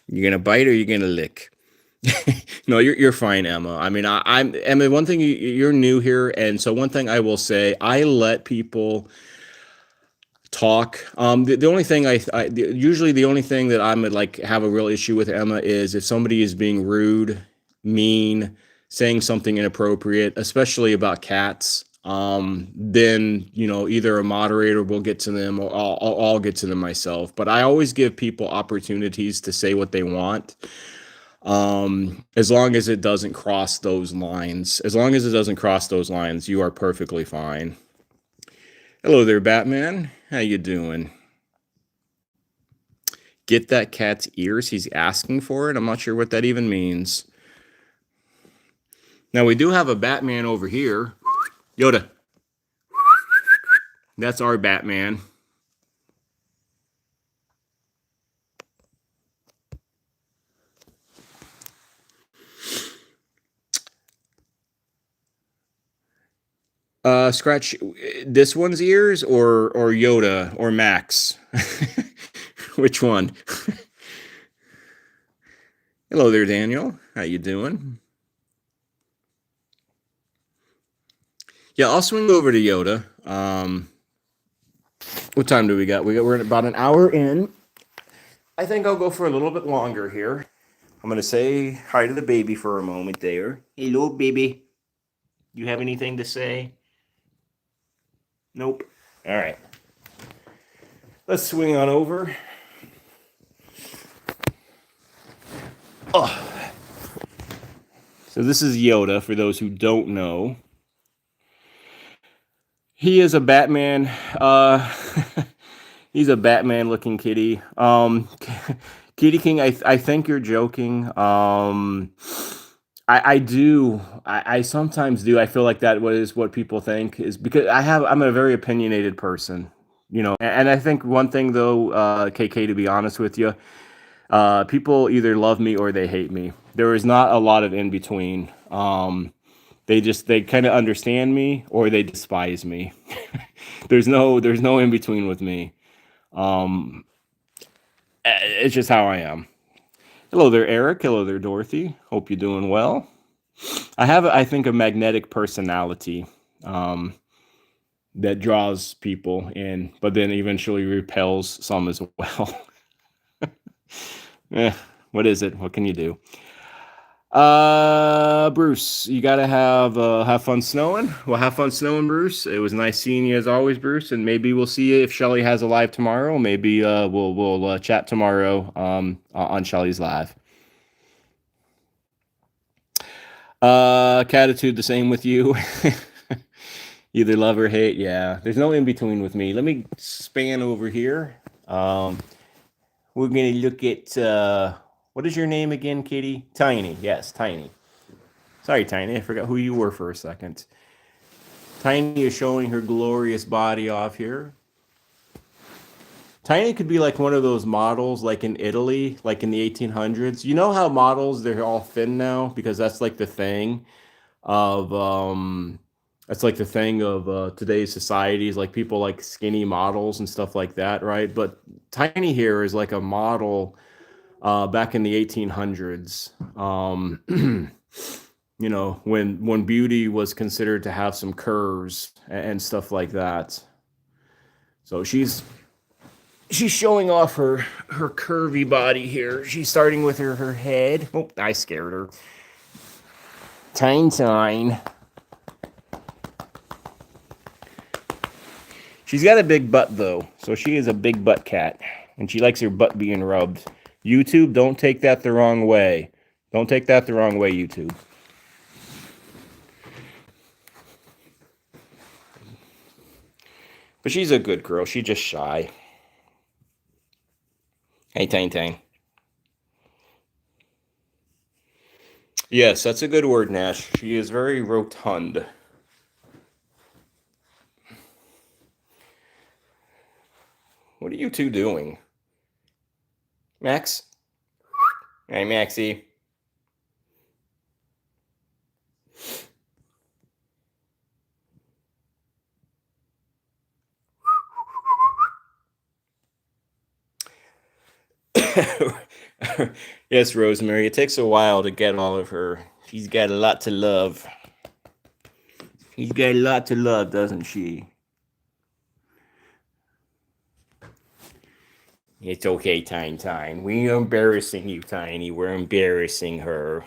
A: You gonna bite or you gonna lick? No, you're fine, Emma. I mean, I'm Emma. One thing you're new here, and so one thing I will say, I let people talk. The only thing usually the only thing that I'm like have a real issue with Emma is if somebody is being rude, mean, saying something inappropriate, especially about cats, then either a moderator will get to them, or I'll get to them myself. But I always give people opportunities to say what they want, as long as it doesn't cross those lines. As long as it doesn't cross those lines, you are perfectly fine. Hello there, Batman. How you doing? Get that cat's ears. He's asking for it. I'm not sure what that even means. Now, we do have a Batman over here. Yoda. That's our Batman. Scratch this one's ears, or Yoda or Max. Which one? Hello there, Daniel. How you doing? Yeah, I'll swing over to Yoda. What time do we got? We're about an hour in. I think I'll go for a little bit longer here. I'm gonna say hi to the baby for a moment there. Hello, baby. You have anything to say? Nope. All right. Let's swing on over. Oh. So this is Yoda, for those who don't know. He is a Batman. He's a Batman-looking kitty. Kitty King, I think you're joking. I do. I sometimes do. I feel like that is what people think, is because I'm a very opinionated person, and I think one thing though, KK, to be honest with you, people either love me or they hate me. There is not a lot of in between. They kind of understand me or they despise me. There's no in between with me. It's just how I am. Hello there, Eric. Hello there, Dorothy. Hope you're doing well. I have, I think, a magnetic personality that draws people in, but then eventually repels some as well. What is it? What can you do? Bruce, you gotta have fun snowing. Well, have fun snowing, Bruce. It was nice seeing you as always, Bruce. And maybe we'll see you if Shelly has a live tomorrow. Maybe we'll chat tomorrow on Shelly's live. Catitude, the same with you. Either love or hate. Yeah, there's no in between with me. Let me span over here. We're gonna look at what is your name again, Kitty? Tiny. Yes, Tiny. Sorry, Tiny. I forgot who you were for a second. Tiny is showing her glorious body off here. Tiny could be like one of those models, like in Italy, like in the 1800s. You know how models, they're all thin now because that's like the thing of today's societies, like people like skinny models and stuff like that, right? But Tiny here is like a model back in the 1800s. When beauty was considered to have some curves and stuff like that. So she's showing off her curvy body here. She's starting with her head. Oh, I scared her. Tine. She's got a big butt though, so she is a big butt cat, and she likes her butt being rubbed. YouTube, don't take that the wrong way. Don't take that the wrong way, YouTube. But she's a good girl. She's just shy. Hey, Tine. Yes, that's a good word, Nash. She is very rotund. What are you two doing? Max? Hey, Maxie. Yes, Rosemary. It takes a while to get all of her. She's got a lot to love. She's got a lot to love, doesn't she? It's okay, Tine. We're embarrassing you, Tiny. We're embarrassing her.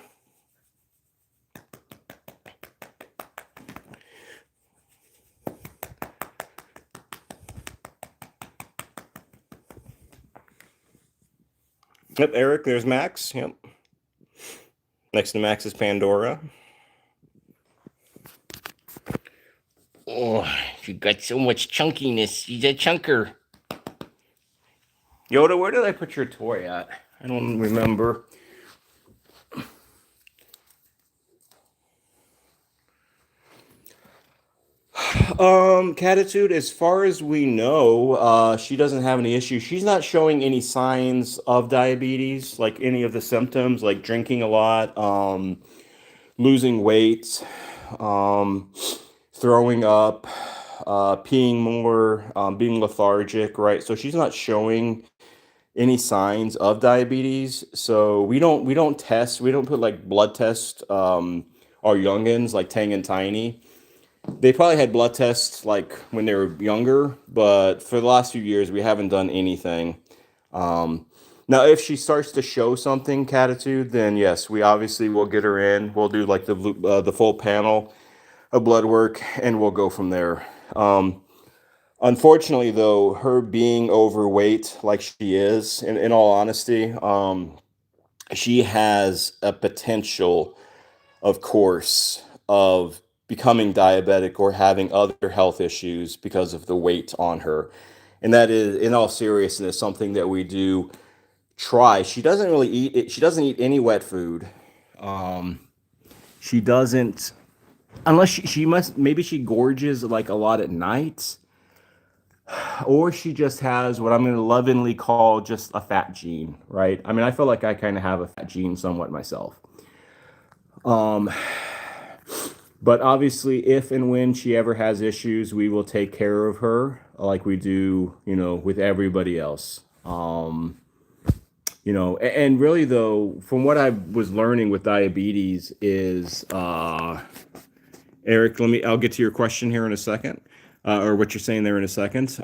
A: Yep, Eric, there's Max. Yep. Next to Max is Pandora. Oh, you got so much chunkiness. He's a chunker. Yoda, where did I put your toy at? I don't remember. Catitude, as far as we know, she doesn't have any issues. She's not showing any signs of diabetes, like any of the symptoms, like drinking a lot, losing weight, um, throwing up, peeing more, being lethargic, right? So she's not showing any signs of diabetes. So we don't test, we don't put like blood test our youngins like Tang and Tiny. They probably had blood tests like when they were younger, but for the last few years we haven't done anything. Um, Now, if she starts to show something, Catitude, then yes, we obviously will get her in. We'll do like the full panel of blood work, and we'll go from there. Unfortunately, though, her being overweight like she is, in all honesty, she has a potential, of course, of becoming diabetic or having other health issues because of the weight on her. And that is, in all seriousness, something that we do try. She doesn't really eat it. She doesn't eat any wet food. Um, she doesn't, unless she must, maybe she gorges like a lot at night, or she just has what I'm going to lovingly call just a fat gene, right? I mean, I feel like I kind of have a fat gene somewhat myself. Um, but obviously, if and when she ever has issues, we will take care of her like we do, with everybody else. And really though, from what I was learning with diabetes is, Eric, I'll get to your question here in a second, or what you're saying there in a second.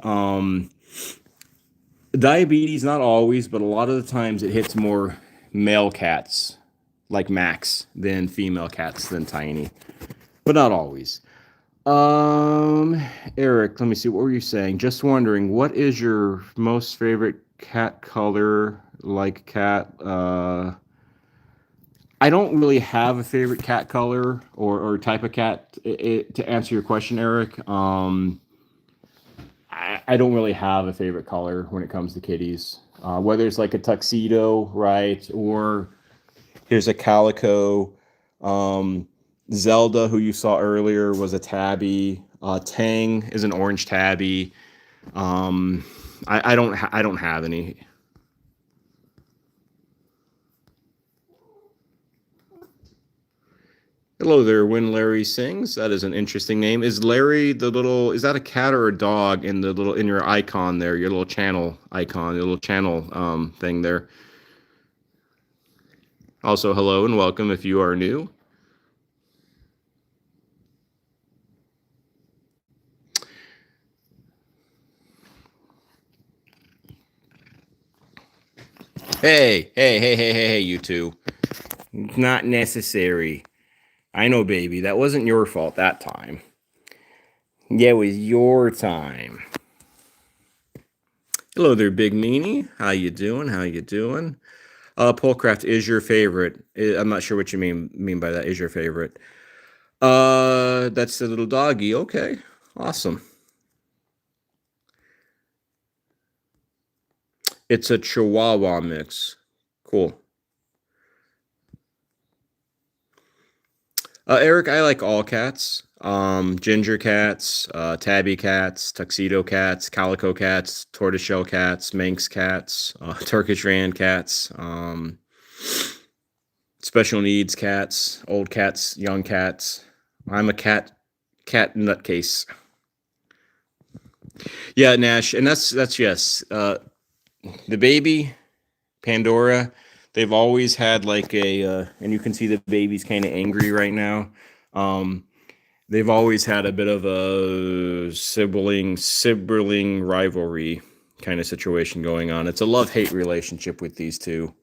A: Diabetes, not always, but a lot of the times it hits more male cats like Max than female cats than Tiny, but not always. Um, Eric, let me see. What were you saying? Just wondering, what is your most favorite cat color? Like cat? I don't really have a favorite cat color or type of cat. To answer your question, Eric, I don't really have a favorite color when it comes to kitties. Whether it's like a tuxedo, right, or here's a calico. Um, Zelda, who you saw earlier, was a tabby. Tang is an orange tabby. Um, I don't have any. Hello there, when Larry sings. That is an interesting name. Is Larry the little? Is that a cat or a dog in the little in your icon there? Your little channel icon, your little channel thing there. Also, hello and welcome if you are new. Hey, you two. Not necessary. I know, baby. That wasn't your fault that time. Yeah, it was your time. Hello there, Big Meanie. How you doing? How you doing? Polcraft is your favorite. I'm not sure what you mean by that. Is your favorite? That's the little doggy. Okay, awesome. It's a Chihuahua mix. Cool. Eric, I like all cats. Ginger cats, tabby cats, tuxedo cats, calico cats, tortoiseshell cats, Manx cats, Turkish Rand cats, special needs cats, old cats, young cats. I'm a cat nutcase. Yeah, Nash, and that's yes. The baby Pandora, they've always had like and you can see the baby's kind of angry right now. Um, they've always had a bit of a sibling rivalry kind of situation going on. It's a love-hate relationship with these two.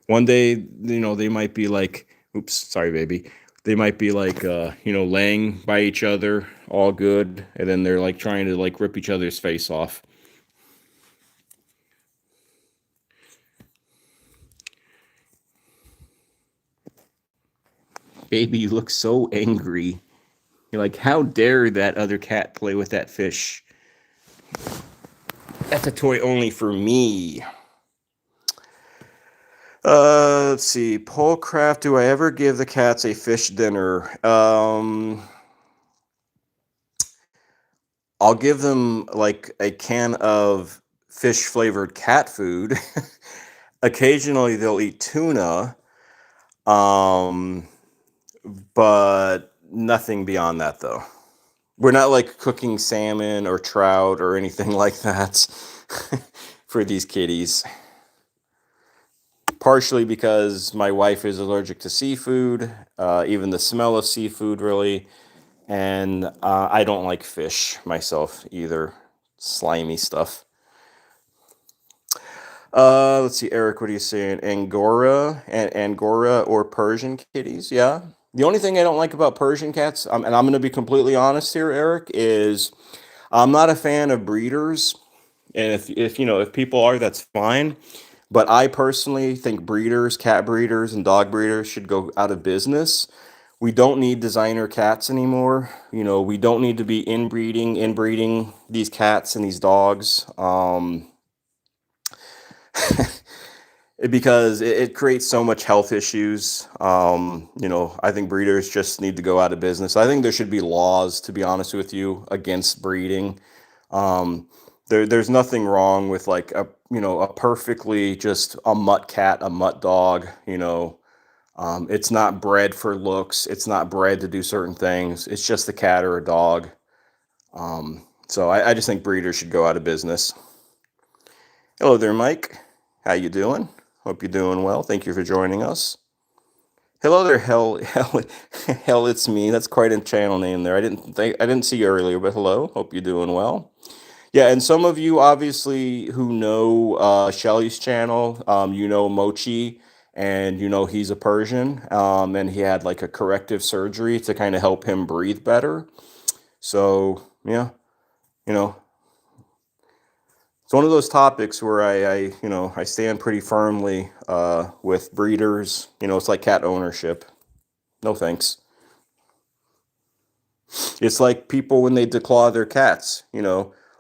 A: One day, they might be like, oops, sorry, baby. They might be like, laying by each other, all good, and then they're like trying to like rip each other's face off. Baby, you look so angry. You're like, how dare that other cat play with that fish? That's a toy only for me. Let's see. Polcraft, do I ever give the cats a fish dinner? I'll give them like a can of fish flavored cat food. Occasionally they'll eat tuna, um, but nothing beyond that though. We're not like cooking salmon or trout or anything like that for these kitties. Partially because my wife is allergic to seafood, even the smell of seafood, really. And I don't like fish myself either. Slimy stuff. Let's see, Eric, what are you saying? Angora or Persian kitties? Yeah. The only thing I don't like about Persian cats, and I'm going to be completely honest here, Eric, is I'm not a fan of breeders. And if you know, if people are, that's fine. But I personally think breeders, cat breeders, and dog breeders should go out of business. We don't need designer cats anymore. You know, we don't need to be inbreeding these cats and these dogs. Because it creates so much health issues. You know, I think breeders just need to go out of business. I think there should be laws, to be honest with you, against breeding. There's nothing wrong with like a perfectly just a mutt cat, a mutt dog. It's not bred for looks. It's not bred to do certain things. It's just a cat or a dog. So I just think breeders should go out of business. Hello there, Mike. How you doing? Hope you're doing well. Thank you for joining us. Hello there, hell, it's me. That's quite a channel name there. I didn't see you earlier, but hello. Hope you're doing well. Yeah, and some of you obviously who know Shelly's channel, you know Mochi, and you know he's a Persian, and he had like a corrective surgery to kind of help him breathe better. So yeah, you know, it's one of those topics where I stand pretty firmly with breeders. It's like cat ownership. No thanks. It's like people when they declaw their cats.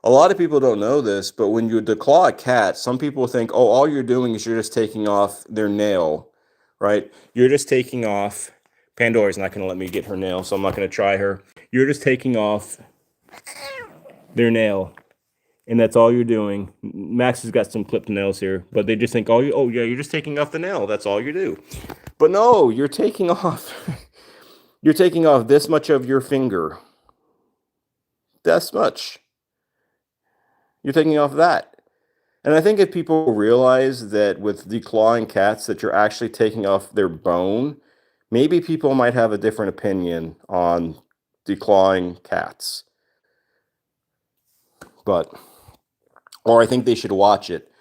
A: A lot of people don't know this, but when you declaw a cat, some people think, oh, all you're doing is you're just taking off their nail, right? You're just taking off. Pandora's not going to let me get her nail, so I'm not going to try her. You're just taking off their nail, and that's all you're doing. Max has got some clipped nails here, but they just think, oh yeah, you're just taking off the nail. That's all you do. But no, you're taking off. You're taking off this much of your finger. This much. You're taking off that. And I think if people realize that with declawing cats that you're actually taking off their bone, maybe people might have a different opinion on declawing cats. Or I think they should watch it.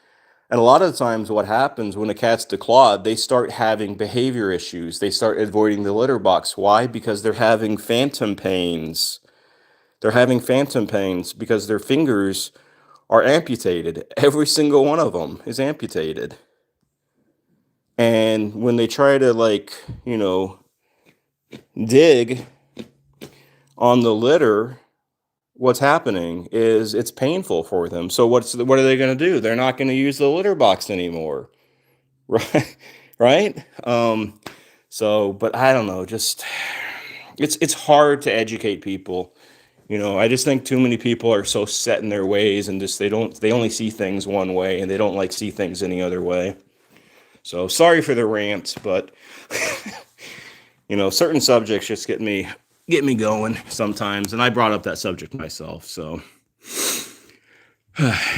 A: And a lot of the times what happens when a cat's declawed, they start having behavior issues. They start avoiding the litter box. Why? Because they're having phantom pains. They're having phantom pains because their fingers are amputated. Every single one of them is amputated. And when they try to dig on the litter, what's happening is it's painful for them. So what are they going to do? They're not going to use the litter box anymore. Right? Right? But I don't know, just it's hard to educate people. I just think too many people are so set in their ways and just they only see things one way and they don't see things any other way. So sorry for the rant, but certain subjects just get me going sometimes, and I brought up that subject myself. So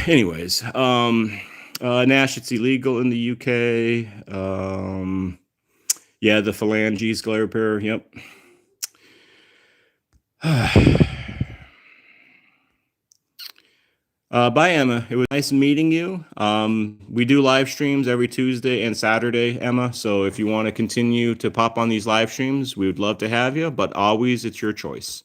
A: anyways, Nash, it's illegal in the UK. Yeah, the phalanges glare pair. Yep. Bye, Emma. It was nice meeting you. We do live streams every Tuesday and Saturday, Emma. So if you want to continue to pop on these live streams, we would love to have you, but always it's your choice.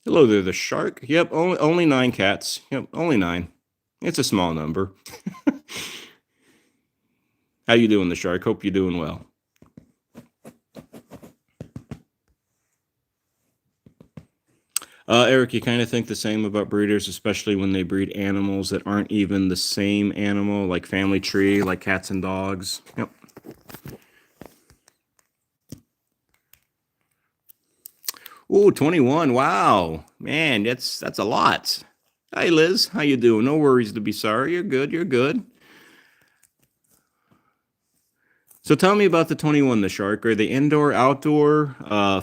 A: Hello there, the shark. Yep, only 9 cats. Yep, only 9. It's a small number. How you doing, the shark? Hope you're doing well. Eric, you kind of think the same about breeders, especially when they breed animals that aren't even the same animal, like family tree, like cats and dogs. Yep. Ooh, 21. Wow. Man, that's a lot. Hi, Liz. How you doing? No worries to be sorry. You're good. You're good. So tell me about the 21, the shark. Are they indoor, outdoor,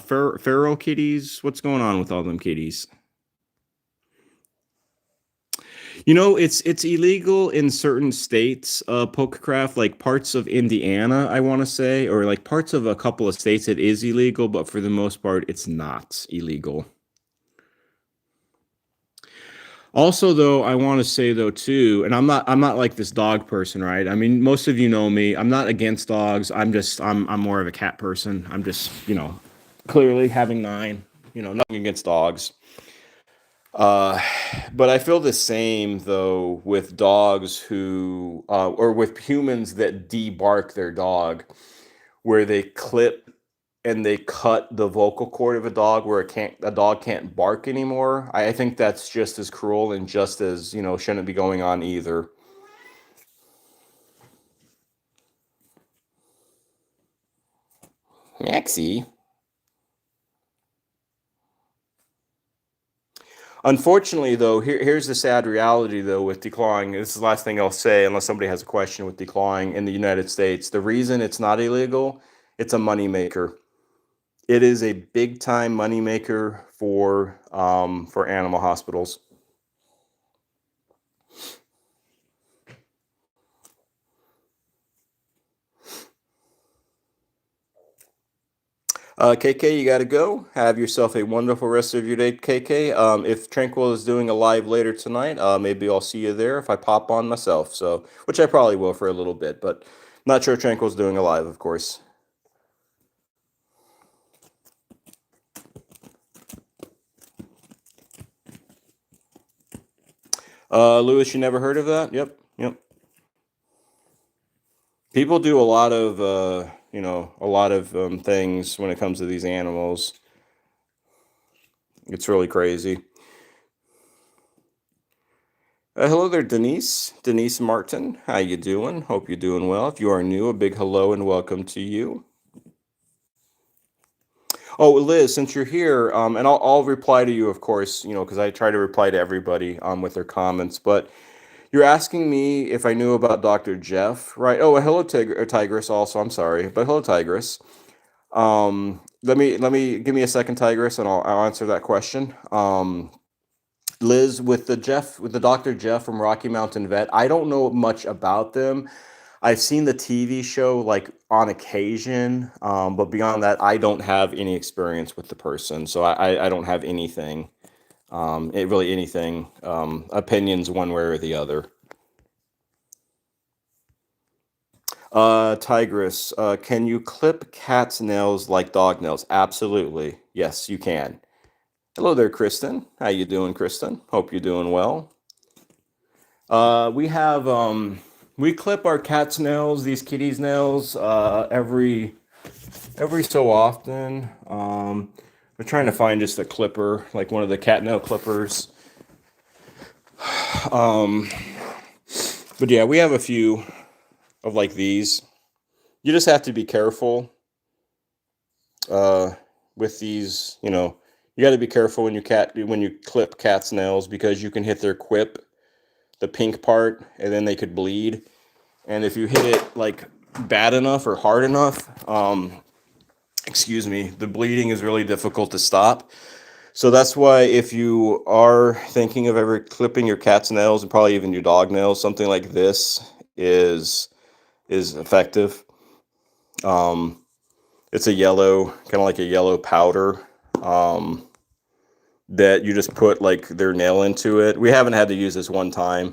A: feral kitties? What's going on with all them kitties? It's illegal in certain states, pokercraft, like parts of Indiana, I want to say, or like parts of a couple of states it is illegal, but for the most part, it's not illegal. Also, though, I want to say though too, and I'm not like this dog person, right? I mean, most of you know me. I'm not against dogs. I'm more of a cat person. I'm just, clearly having nine, nothing against dogs. Uh, but I feel the same though with dogs or with humans that debark their dog, where they clip and they cut the vocal cord of a dog where a dog can't bark anymore. I think that's just as cruel and just as, shouldn't be going on either. Maxie. Unfortunately, though, here's the sad reality, though, with declawing. This is the last thing I'll say, unless somebody has a question with declawing in the United States. The reason it's not illegal, it's a moneymaker. It is a big time moneymaker for animal hospitals. KK, you got to go. Have yourself a wonderful rest of your day, KK. If Tranquil is doing a live later tonight, maybe I'll see you there if I pop on myself. So, which I probably will for a little bit, but not sure Tranquil's doing a live, of course. Lewis, you never heard of that? Yep, yep. People do a lot of things when it comes to these animals. It's really crazy. Hello there, Denise. Denise Martin. How you doing? Hope you're doing well. If you are new, a big hello and welcome to you. Oh, Liz, since you're here, and I'll reply to you, of course, because I try to reply to everybody with their comments. But you're asking me if I knew about Dr. Jeff, right? Oh, hello, Tigress. Also, I'm sorry, but hello, Tigress. Let me give me a second, Tigress, and I'll answer that question. Liz, with the Dr. Jeff from Rocky Mountain Vet, I don't know much about them. I've seen the TV show like on occasion, but beyond that, I don't have any experience with the person, so I don't have anything, really anything, opinions one way or the other. Tigress, can you clip cat's nails like dog nails? Absolutely. Yes, you can. Hello there, Kristen. How you doing, Kristen? Hope you're doing well. We clip our cat's nails, these kitties' nails, every so often. We're trying to find just a clipper, like one of the cat nail clippers. Um, but yeah, we have a few of like these. You just have to be careful uh, with these. You got to be careful when you clip cat's nails because you can hit their quip, the pink part, and then they could bleed. And if you hit it like bad enough or hard enough, excuse me, the bleeding is really difficult to stop. So that's why if you are thinking of ever clipping your cat's nails and probably even your dog nails, something like this is effective. Um, it's a yellow, kind of like a yellow powder that you just put like their nail into it. We haven't had to use this one time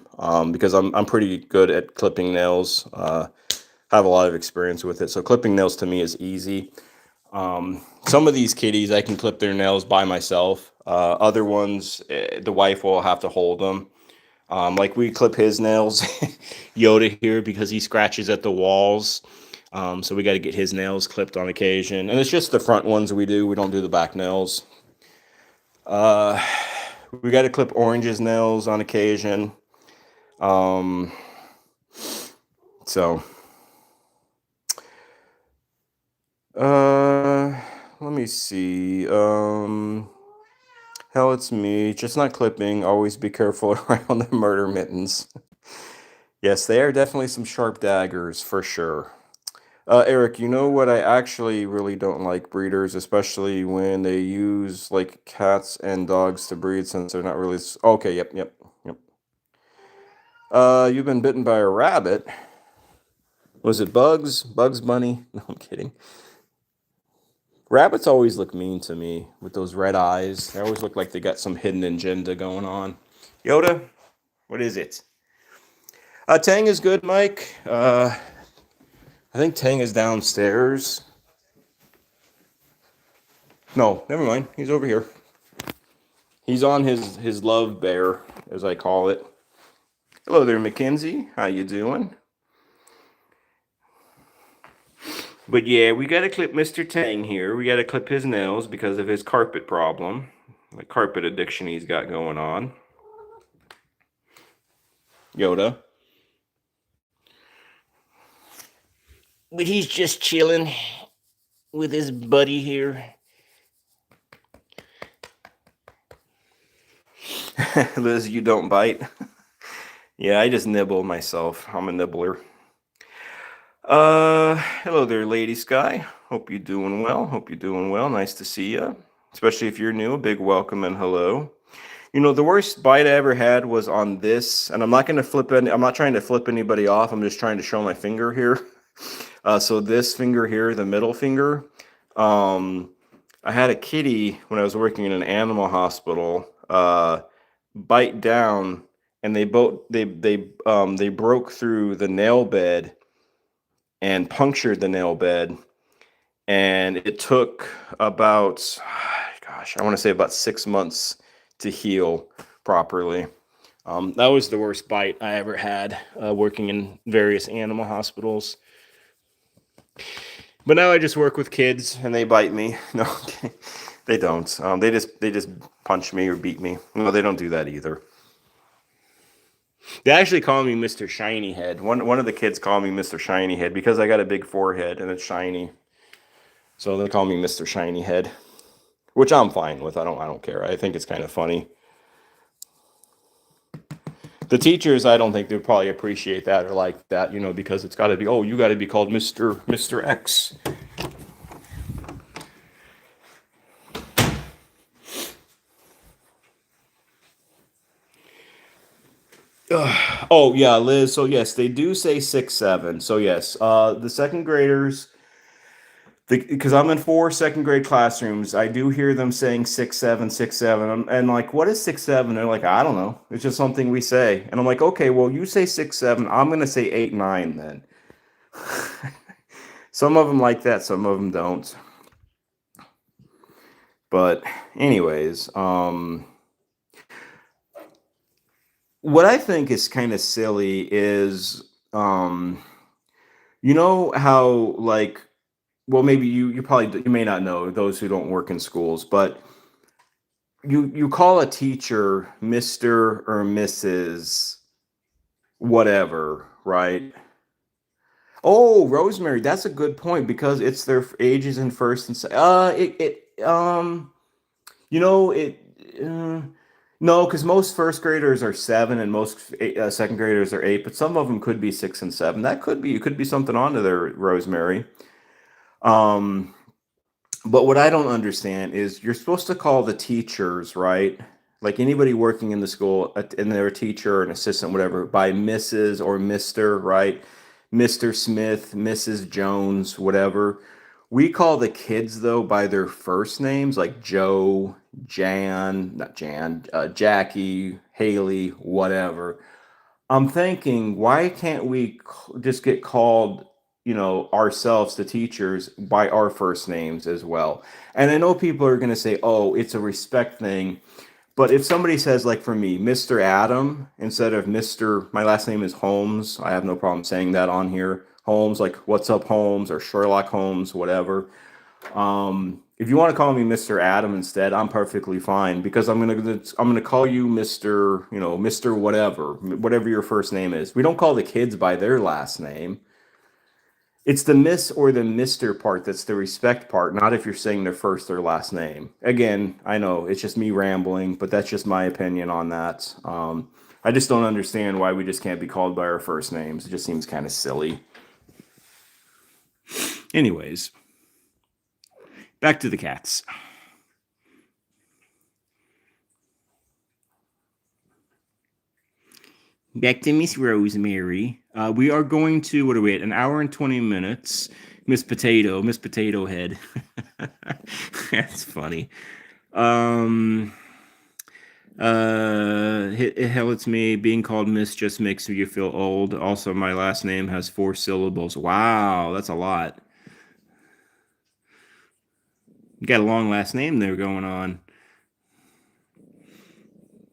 A: because I'm pretty good at clipping nails. Have a lot of experience with it, so clipping nails to me is easy. Some of these kitties I can clip their nails by myself. Other ones, the wife will have to hold them. Like we clip his nails, Yoda here, because he scratches at the walls. So we got to get his nails clipped on occasion, and it's just the front ones we do. We don't do the back nails. Uh, we got to clip Orange's nails on occasion. Um, so, let me see. Hell, it's me. Just not clipping. Always be careful around the murder mittens. Yes, they are definitely some sharp daggers for sure. Eric, you know what I actually really don't like breeders, especially when they use like cats and dogs to breed since they're not really okay, yep. You've been bitten by a rabbit. Was it Bugs? Bugs Bunny? No, I'm kidding. Rabbits always look mean to me with those red eyes. They always look like they got some hidden agenda going on. Yoda, what is it? Tang is good, Mike. I think Tang is downstairs. No, never mind. He's over here. He's on his love bear, as I call it. Hello there, Mackenzie. How you doing? But yeah, we gotta clip Mr. Tang here. We gotta clip his nails because of his carpet problem, the carpet addiction he's got going on. Yoda. But he's just chilling with his buddy here. Liz, you don't bite. Yeah, I just nibble myself. I'm a nibbler. Hello there, Lady Sky. Hope you're doing well. Hope you're doing well. Nice to see you. Especially if you're new, a big welcome and hello. You know, the worst bite I ever had was on this, and I'm not going to flip any. I'm not trying to flip anybody off. I'm just trying to show my finger here. So this finger here, the middle finger. I had a kitty when I was working in an animal hospital. Bite down, and they broke through the nail bed and punctured the nail bed, and it took about, gosh, I want to say about 6 months to heal properly. That was the worst bite I ever had working in various animal hospitals. But now I just work with kids and they bite me. No, they don't. They just punch me or beat me. No, they don't do that either. They actually call me Mr. Shiny Head. One of the kids call me Mr. Shiny Head because I got a big forehead and it's shiny. So they call me Mr. Shiny Head, which I'm fine with. I don't care. I think it's kind of funny. The teachers, I don't think they'd probably appreciate that or like that, you know, because it's got to be, oh, you got to be called Mr. X. Oh yeah, Liz. So yes, they do say 6, 7. So yes, the second graders, because I'm in 4 second grade classrooms, I do hear them saying 6, 7, 6, 7, and like, what is 6, 7? They're like, I don't know. It's just something we say, and I'm like, okay, well, you say 6, 7. I'm gonna say 8, 9 then. Some of them like that, some of them don't. But anyways, what I think is kind of silly is, you know how like, well, maybe you may not know those who don't work in schools, but you call a teacher Mr. or Mrs. whatever, right? Oh, Rosemary, that's a good point because it's their ages in first and you know it. Uh, no, because most first graders are 7 and most second graders are 8, but some of them could be 6 and 7. That could be, it could be something onto there, Rosemary. Um, but what I don't understand is you're supposed to call the teachers, right? Like anybody working in the school, and they're a teacher, an assistant, whatever, by Mrs. or Mr., right? Mr. Smith, Mrs. Jones, whatever. We call the kids though by their first names, like Joe, Jan, not Jan, Jackie, Haley, whatever. I'm thinking, why can't we just get called, you know, ourselves, the teachers, by our first names as well? And I know people are going to say, oh, it's a respect thing. But if somebody says, like for me, Mr. Adam instead of Mr. My last name is Holmes. I have no problem saying that on here. Holmes, like what's up, Holmes, or Sherlock Holmes, whatever. If you want to call me Mr. Adam instead, I'm perfectly fine because I'm gonna call you Mr. Mr. Whatever your first name is. We don't call the kids by their last name. It's the Miss or the Mister part that's the respect part, not if you're saying their first or last name. Again, I know it's just me rambling, but that's just my opinion on that. I just don't understand why we just can't be called by our first names. It just seems kind of silly. Anyways, back to the cats. Back to Miss Rosemary. We are going to, what are we at? An hour and 20 minutes. Miss Potato Head. That's funny. Um, Hell, it's me. Being called Miss just makes you feel old. Also, my last name has 4 syllables. Wow, that's a lot. You got a long last name there going on.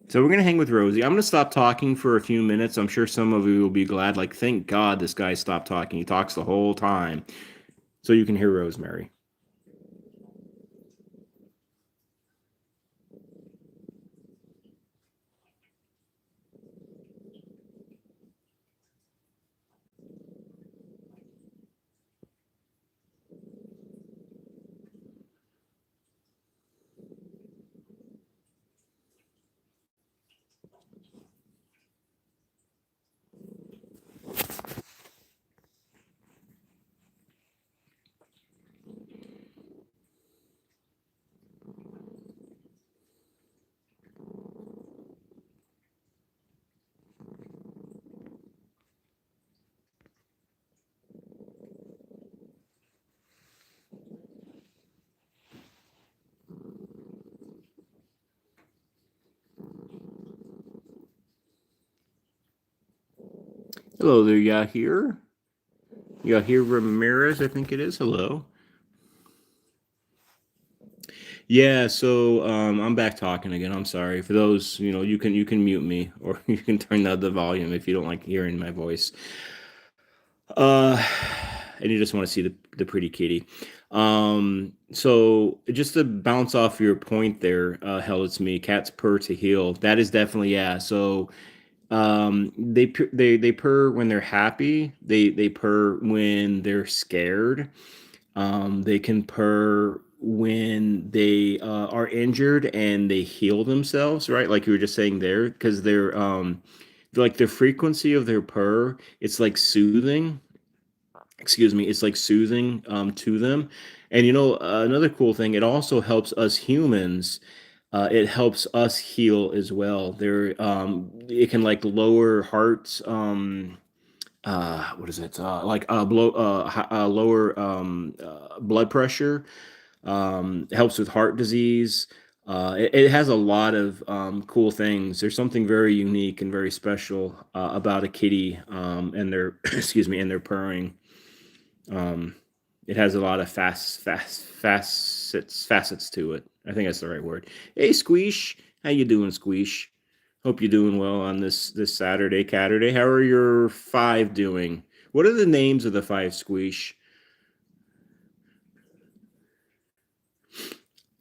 A: So we're gonna hang with Rosie. I'm gonna stop talking for a few minutes. I'm sure some of you will be glad. Like, thank God this guy stopped talking. He talks the whole time, so you can hear Rosemary. Hello there, Yahir. Yahir Ramirez, I think it is. Hello. Yeah, so I'm back talking again. I'm sorry. For those, you can mute me or you can turn down the volume if you don't like hearing my voice. Uh, and you just want to see the pretty kitty. So just to bounce off your point there, hell, it's me. Cats purr to heal. That is definitely, yeah. So they purr when they're happy. They purr when they're scared. They can purr when they are injured and they heal themselves, right? Like you were just saying there, because they're like the frequency of their purr, it's like soothing. Excuse me, it's like soothing to them. And another cool thing, it also helps us humans. It helps us heal as well. It can like lower heart what is it like lower blood pressure. It helps with heart disease. It has a lot of cool things. There's something very unique and very special about a kitty and their excuse me, and their purring. um it has a lot of facets to it. I think that's the right word. Hey, Squeesh, how you doing, Squeesh? Hope you're doing well on this Saturday. How are your five doing? What are the names of the five, Squeesh?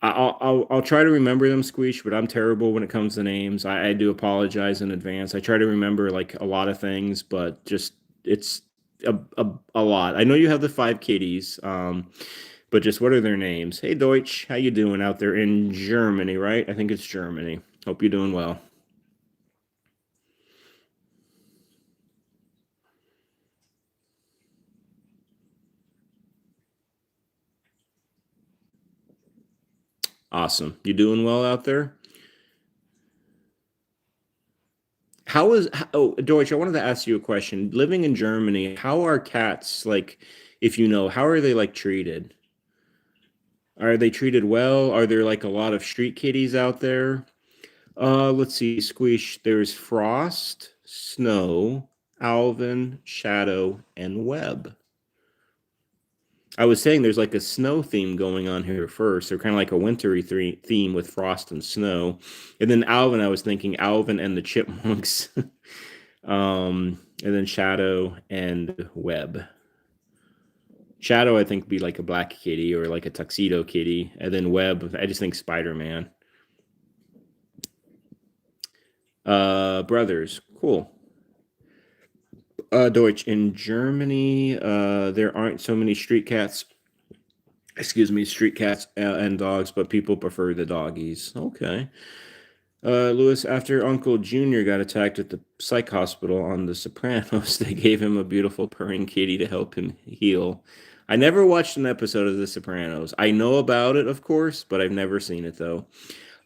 A: I'll try to remember them, Squeesh, but I'm terrible when it comes to names. I do apologize in advance. I try to remember like a lot of things, but just it's a lot. I know you have the five kitties, but just what are their names? Hey, Deutsch, how you doing out there in Germany? Right? I think it's Germany. Hope you're doing well. Awesome. You doing well out there? Oh, Deutsch, I wanted to ask you a question. Living in Germany, how are cats like, if you know, how are they like treated? Are they treated well? Are there like a lot of street kitties out there? Let's see, Squish, there's Frost, Snow, Alvin, Shadow, and Web. I was saying there's like a snow theme going on here first, or kind of like a wintry theme with frost and snow. And then Alvin, I was thinking Alvin and the Chipmunks. And then Shadow and Web. Shadow, I think, would be like a black kitty or like a tuxedo kitty. And then Web, I just think Spider-Man. Brothers, cool. Deutsch, in Germany, there aren't so many street cats. Excuse me, street cats and dogs, but people prefer the doggies. Okay. Lewis, after Uncle Junior got attacked at the psych hospital on The Sopranos, they gave him a beautiful purring kitty to help him heal. I never watched an episode of The Sopranos. I know about it, of course, but I've never seen it though.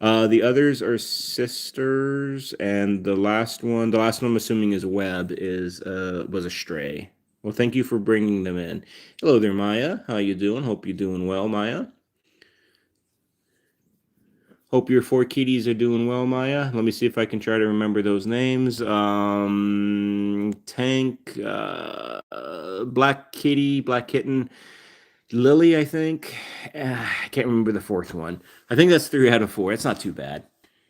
A: The others are sisters, and the last one I'm assuming is Webb, is was a stray. Well, thank you for bringing them in. Hello there, Maya. How you doing? Hope you're doing well, Maya. Hope your four kitties are doing well, Maya. Let me see if I can try to remember those names. Tank, Black Kitty, Black Kitten, Lily, I think. I can't remember the fourth one. I think that's 3 out of 4. It's not too bad.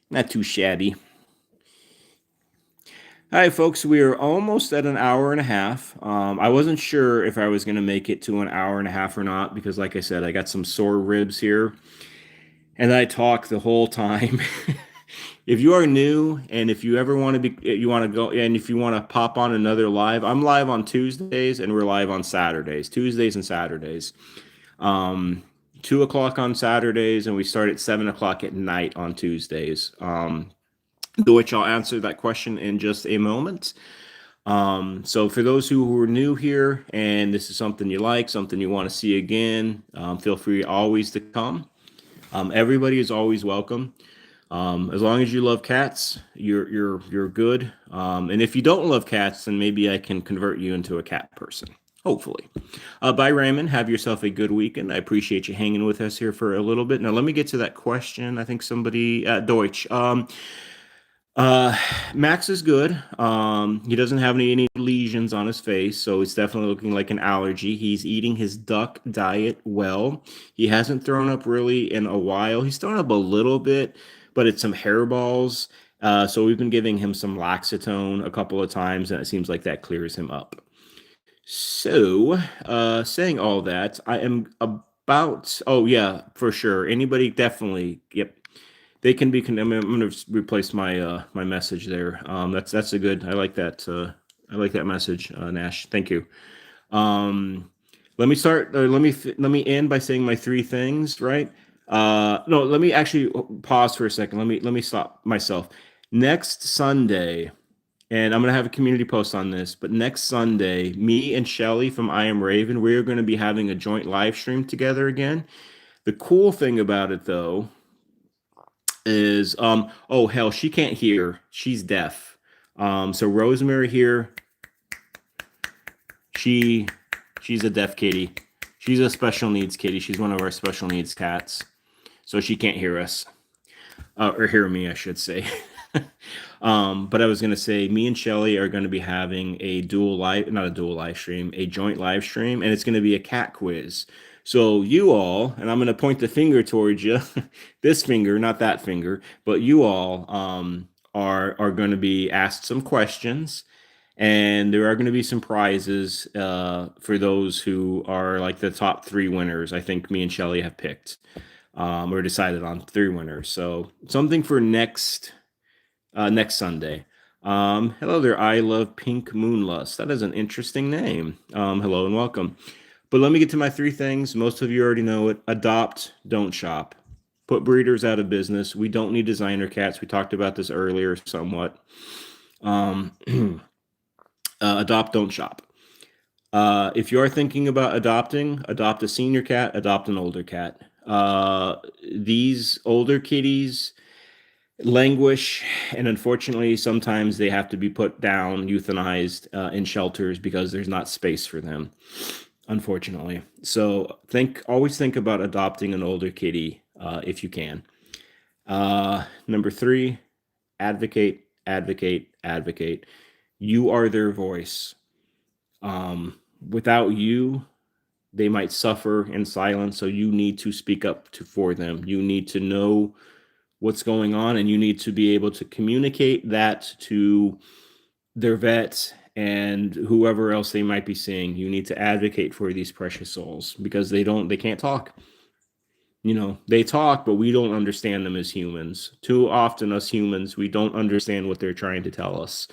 A: Not too shabby. Hi, folks. We are almost at an hour and a half. I wasn't sure if I was going to make it to an hour and a half or not because, like I said, I got some sore ribs here and I talk the whole time. If you are new and if you ever want to be, you want to go, and if you want to pop on another live, I'm live on Tuesdays and we're live on Saturdays, Tuesdays and Saturdays. Um, 2 o'clock on Saturdays, and we start at 7 o'clock at night on Tuesdays. Which I'll answer that question in just a moment. So for those who are new here and this is something you like, something you want to see again, feel free always to come. Everybody is always welcome. As long as you love cats, you're good. And if you don't love cats, then maybe I can convert you into a cat person. Hopefully. Bye, Raymond. Have yourself a good weekend. I appreciate you hanging with us here for a little bit. Now, let me get to that question. I think somebody, Deutsch. Uh, Max is good. He doesn't have any lesions on his face, so it's definitely looking like an allergy. He's eating his duck diet well. He hasn't thrown up really in a while. He's thrown up a little bit, but it's some hairballs. So we've been giving him some Laxatone a couple of times, and it seems like that clears him up. So, saying all that, I am about, oh yeah, for sure. Anybody definitely, yep. They can be. I'm going to replace my message there. That's a good. I like that. I like that message, Nash. Thank you. Um, let me start. Let me end by saying my three things. Right. No. Let me actually pause for a second. Let me stop myself. Next Sunday, and I'm going to have a community post on this. But next Sunday, me and Shelly from I Am Raven, we are going to be having a joint live stream together again. The cool thing about it, though, is oh hell, she can't hear, she's deaf. So Rosemary here, she she's a deaf kitty, she's a special needs kitty, she's one of our special needs cats, so she can't hear us, or hear me, I should say. But I was gonna say, me and Shelly are gonna be having a dual live, not a dual live stream, a joint live stream, and it's gonna be a cat quiz. So you all, and I'm gonna point the finger towards you, this finger, not that finger, but you all are going to be asked some questions, and there are going to be some prizes for those who are like the top three winners. I think me and Shelly have picked or decided on three winners. So something for next Sunday. Hello there. I love Pink Moonlust. That is an interesting name. Hello and welcome. But let me get to my three things. Most of you already know it. Adopt, don't shop. Put breeders out of business. We don't need designer cats. We talked about this earlier somewhat. Adopt, don't shop. If you are thinking about adopting, adopt a senior cat, adopt an older cat. These older kitties languish, and unfortunately, sometimes they have to be put down, euthanized in shelters because there's not space for them, unfortunately. So always think about adopting an older kitty if you can. Number three, advocate, advocate, advocate. You are their voice. Without you, they might suffer in silence. So you need to speak up for them. You need to know what's going on, and you need to be able to communicate that to their vet and whoever else they might be seeing. You need to advocate for these precious souls because they can't talk. They talk, but we don't understand them as humans. Too often, us humans, we don't understand what they're trying to tell us.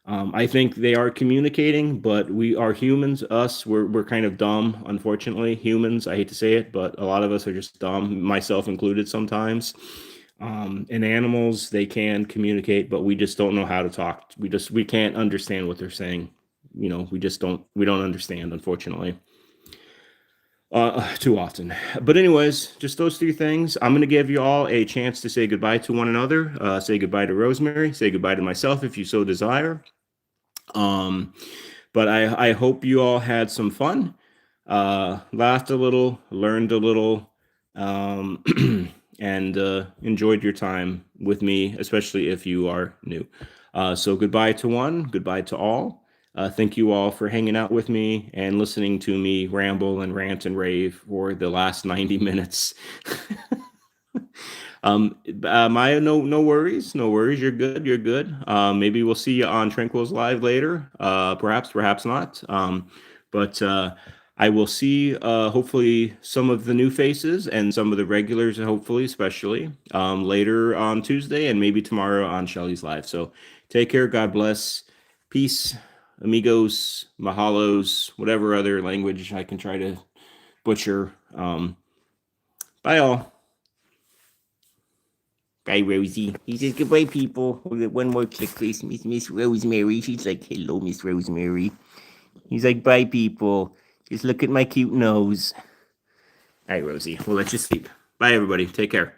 A: I think they are communicating, but we are humans. We're kind of dumb, unfortunately. Humans, I hate to say it, but a lot of us are just dumb, myself included sometimes. And animals, they can communicate, but we just don't know how to talk. We can't understand what they're saying. We don't understand, unfortunately, too often. But anyways, just those three things. I'm going to give you all a chance to say goodbye to one another. Say goodbye to Rosemary. Say goodbye to myself if you so desire. Um, but I hope you all had some fun, laughed a little, learned a little, um, and enjoyed your time with me, especially if you are new. So goodbye to one, goodbye to all. Thank you all for hanging out with me and listening to me ramble and rant and rave for the last 90 minutes. Maya, no worries, no worries. You're good, you're good. Maybe we'll see you on Tranquil's Live later. Perhaps not. But I will see hopefully some of the new faces and some of the regulars, hopefully, especially later on Tuesday and maybe tomorrow on Shelly's Live. So take care. God bless. Peace, amigos, mahalos, whatever other language I can try to butcher. Bye all. Bye, Rosie. He says goodbye, people. We'll get one more click, please. Miss Rosemary. She's like, hello, Miss Rosemary. He's like, bye, people. Just look at my cute nose. All right, Rosie. We'll let you sleep. Bye, everybody. Take care.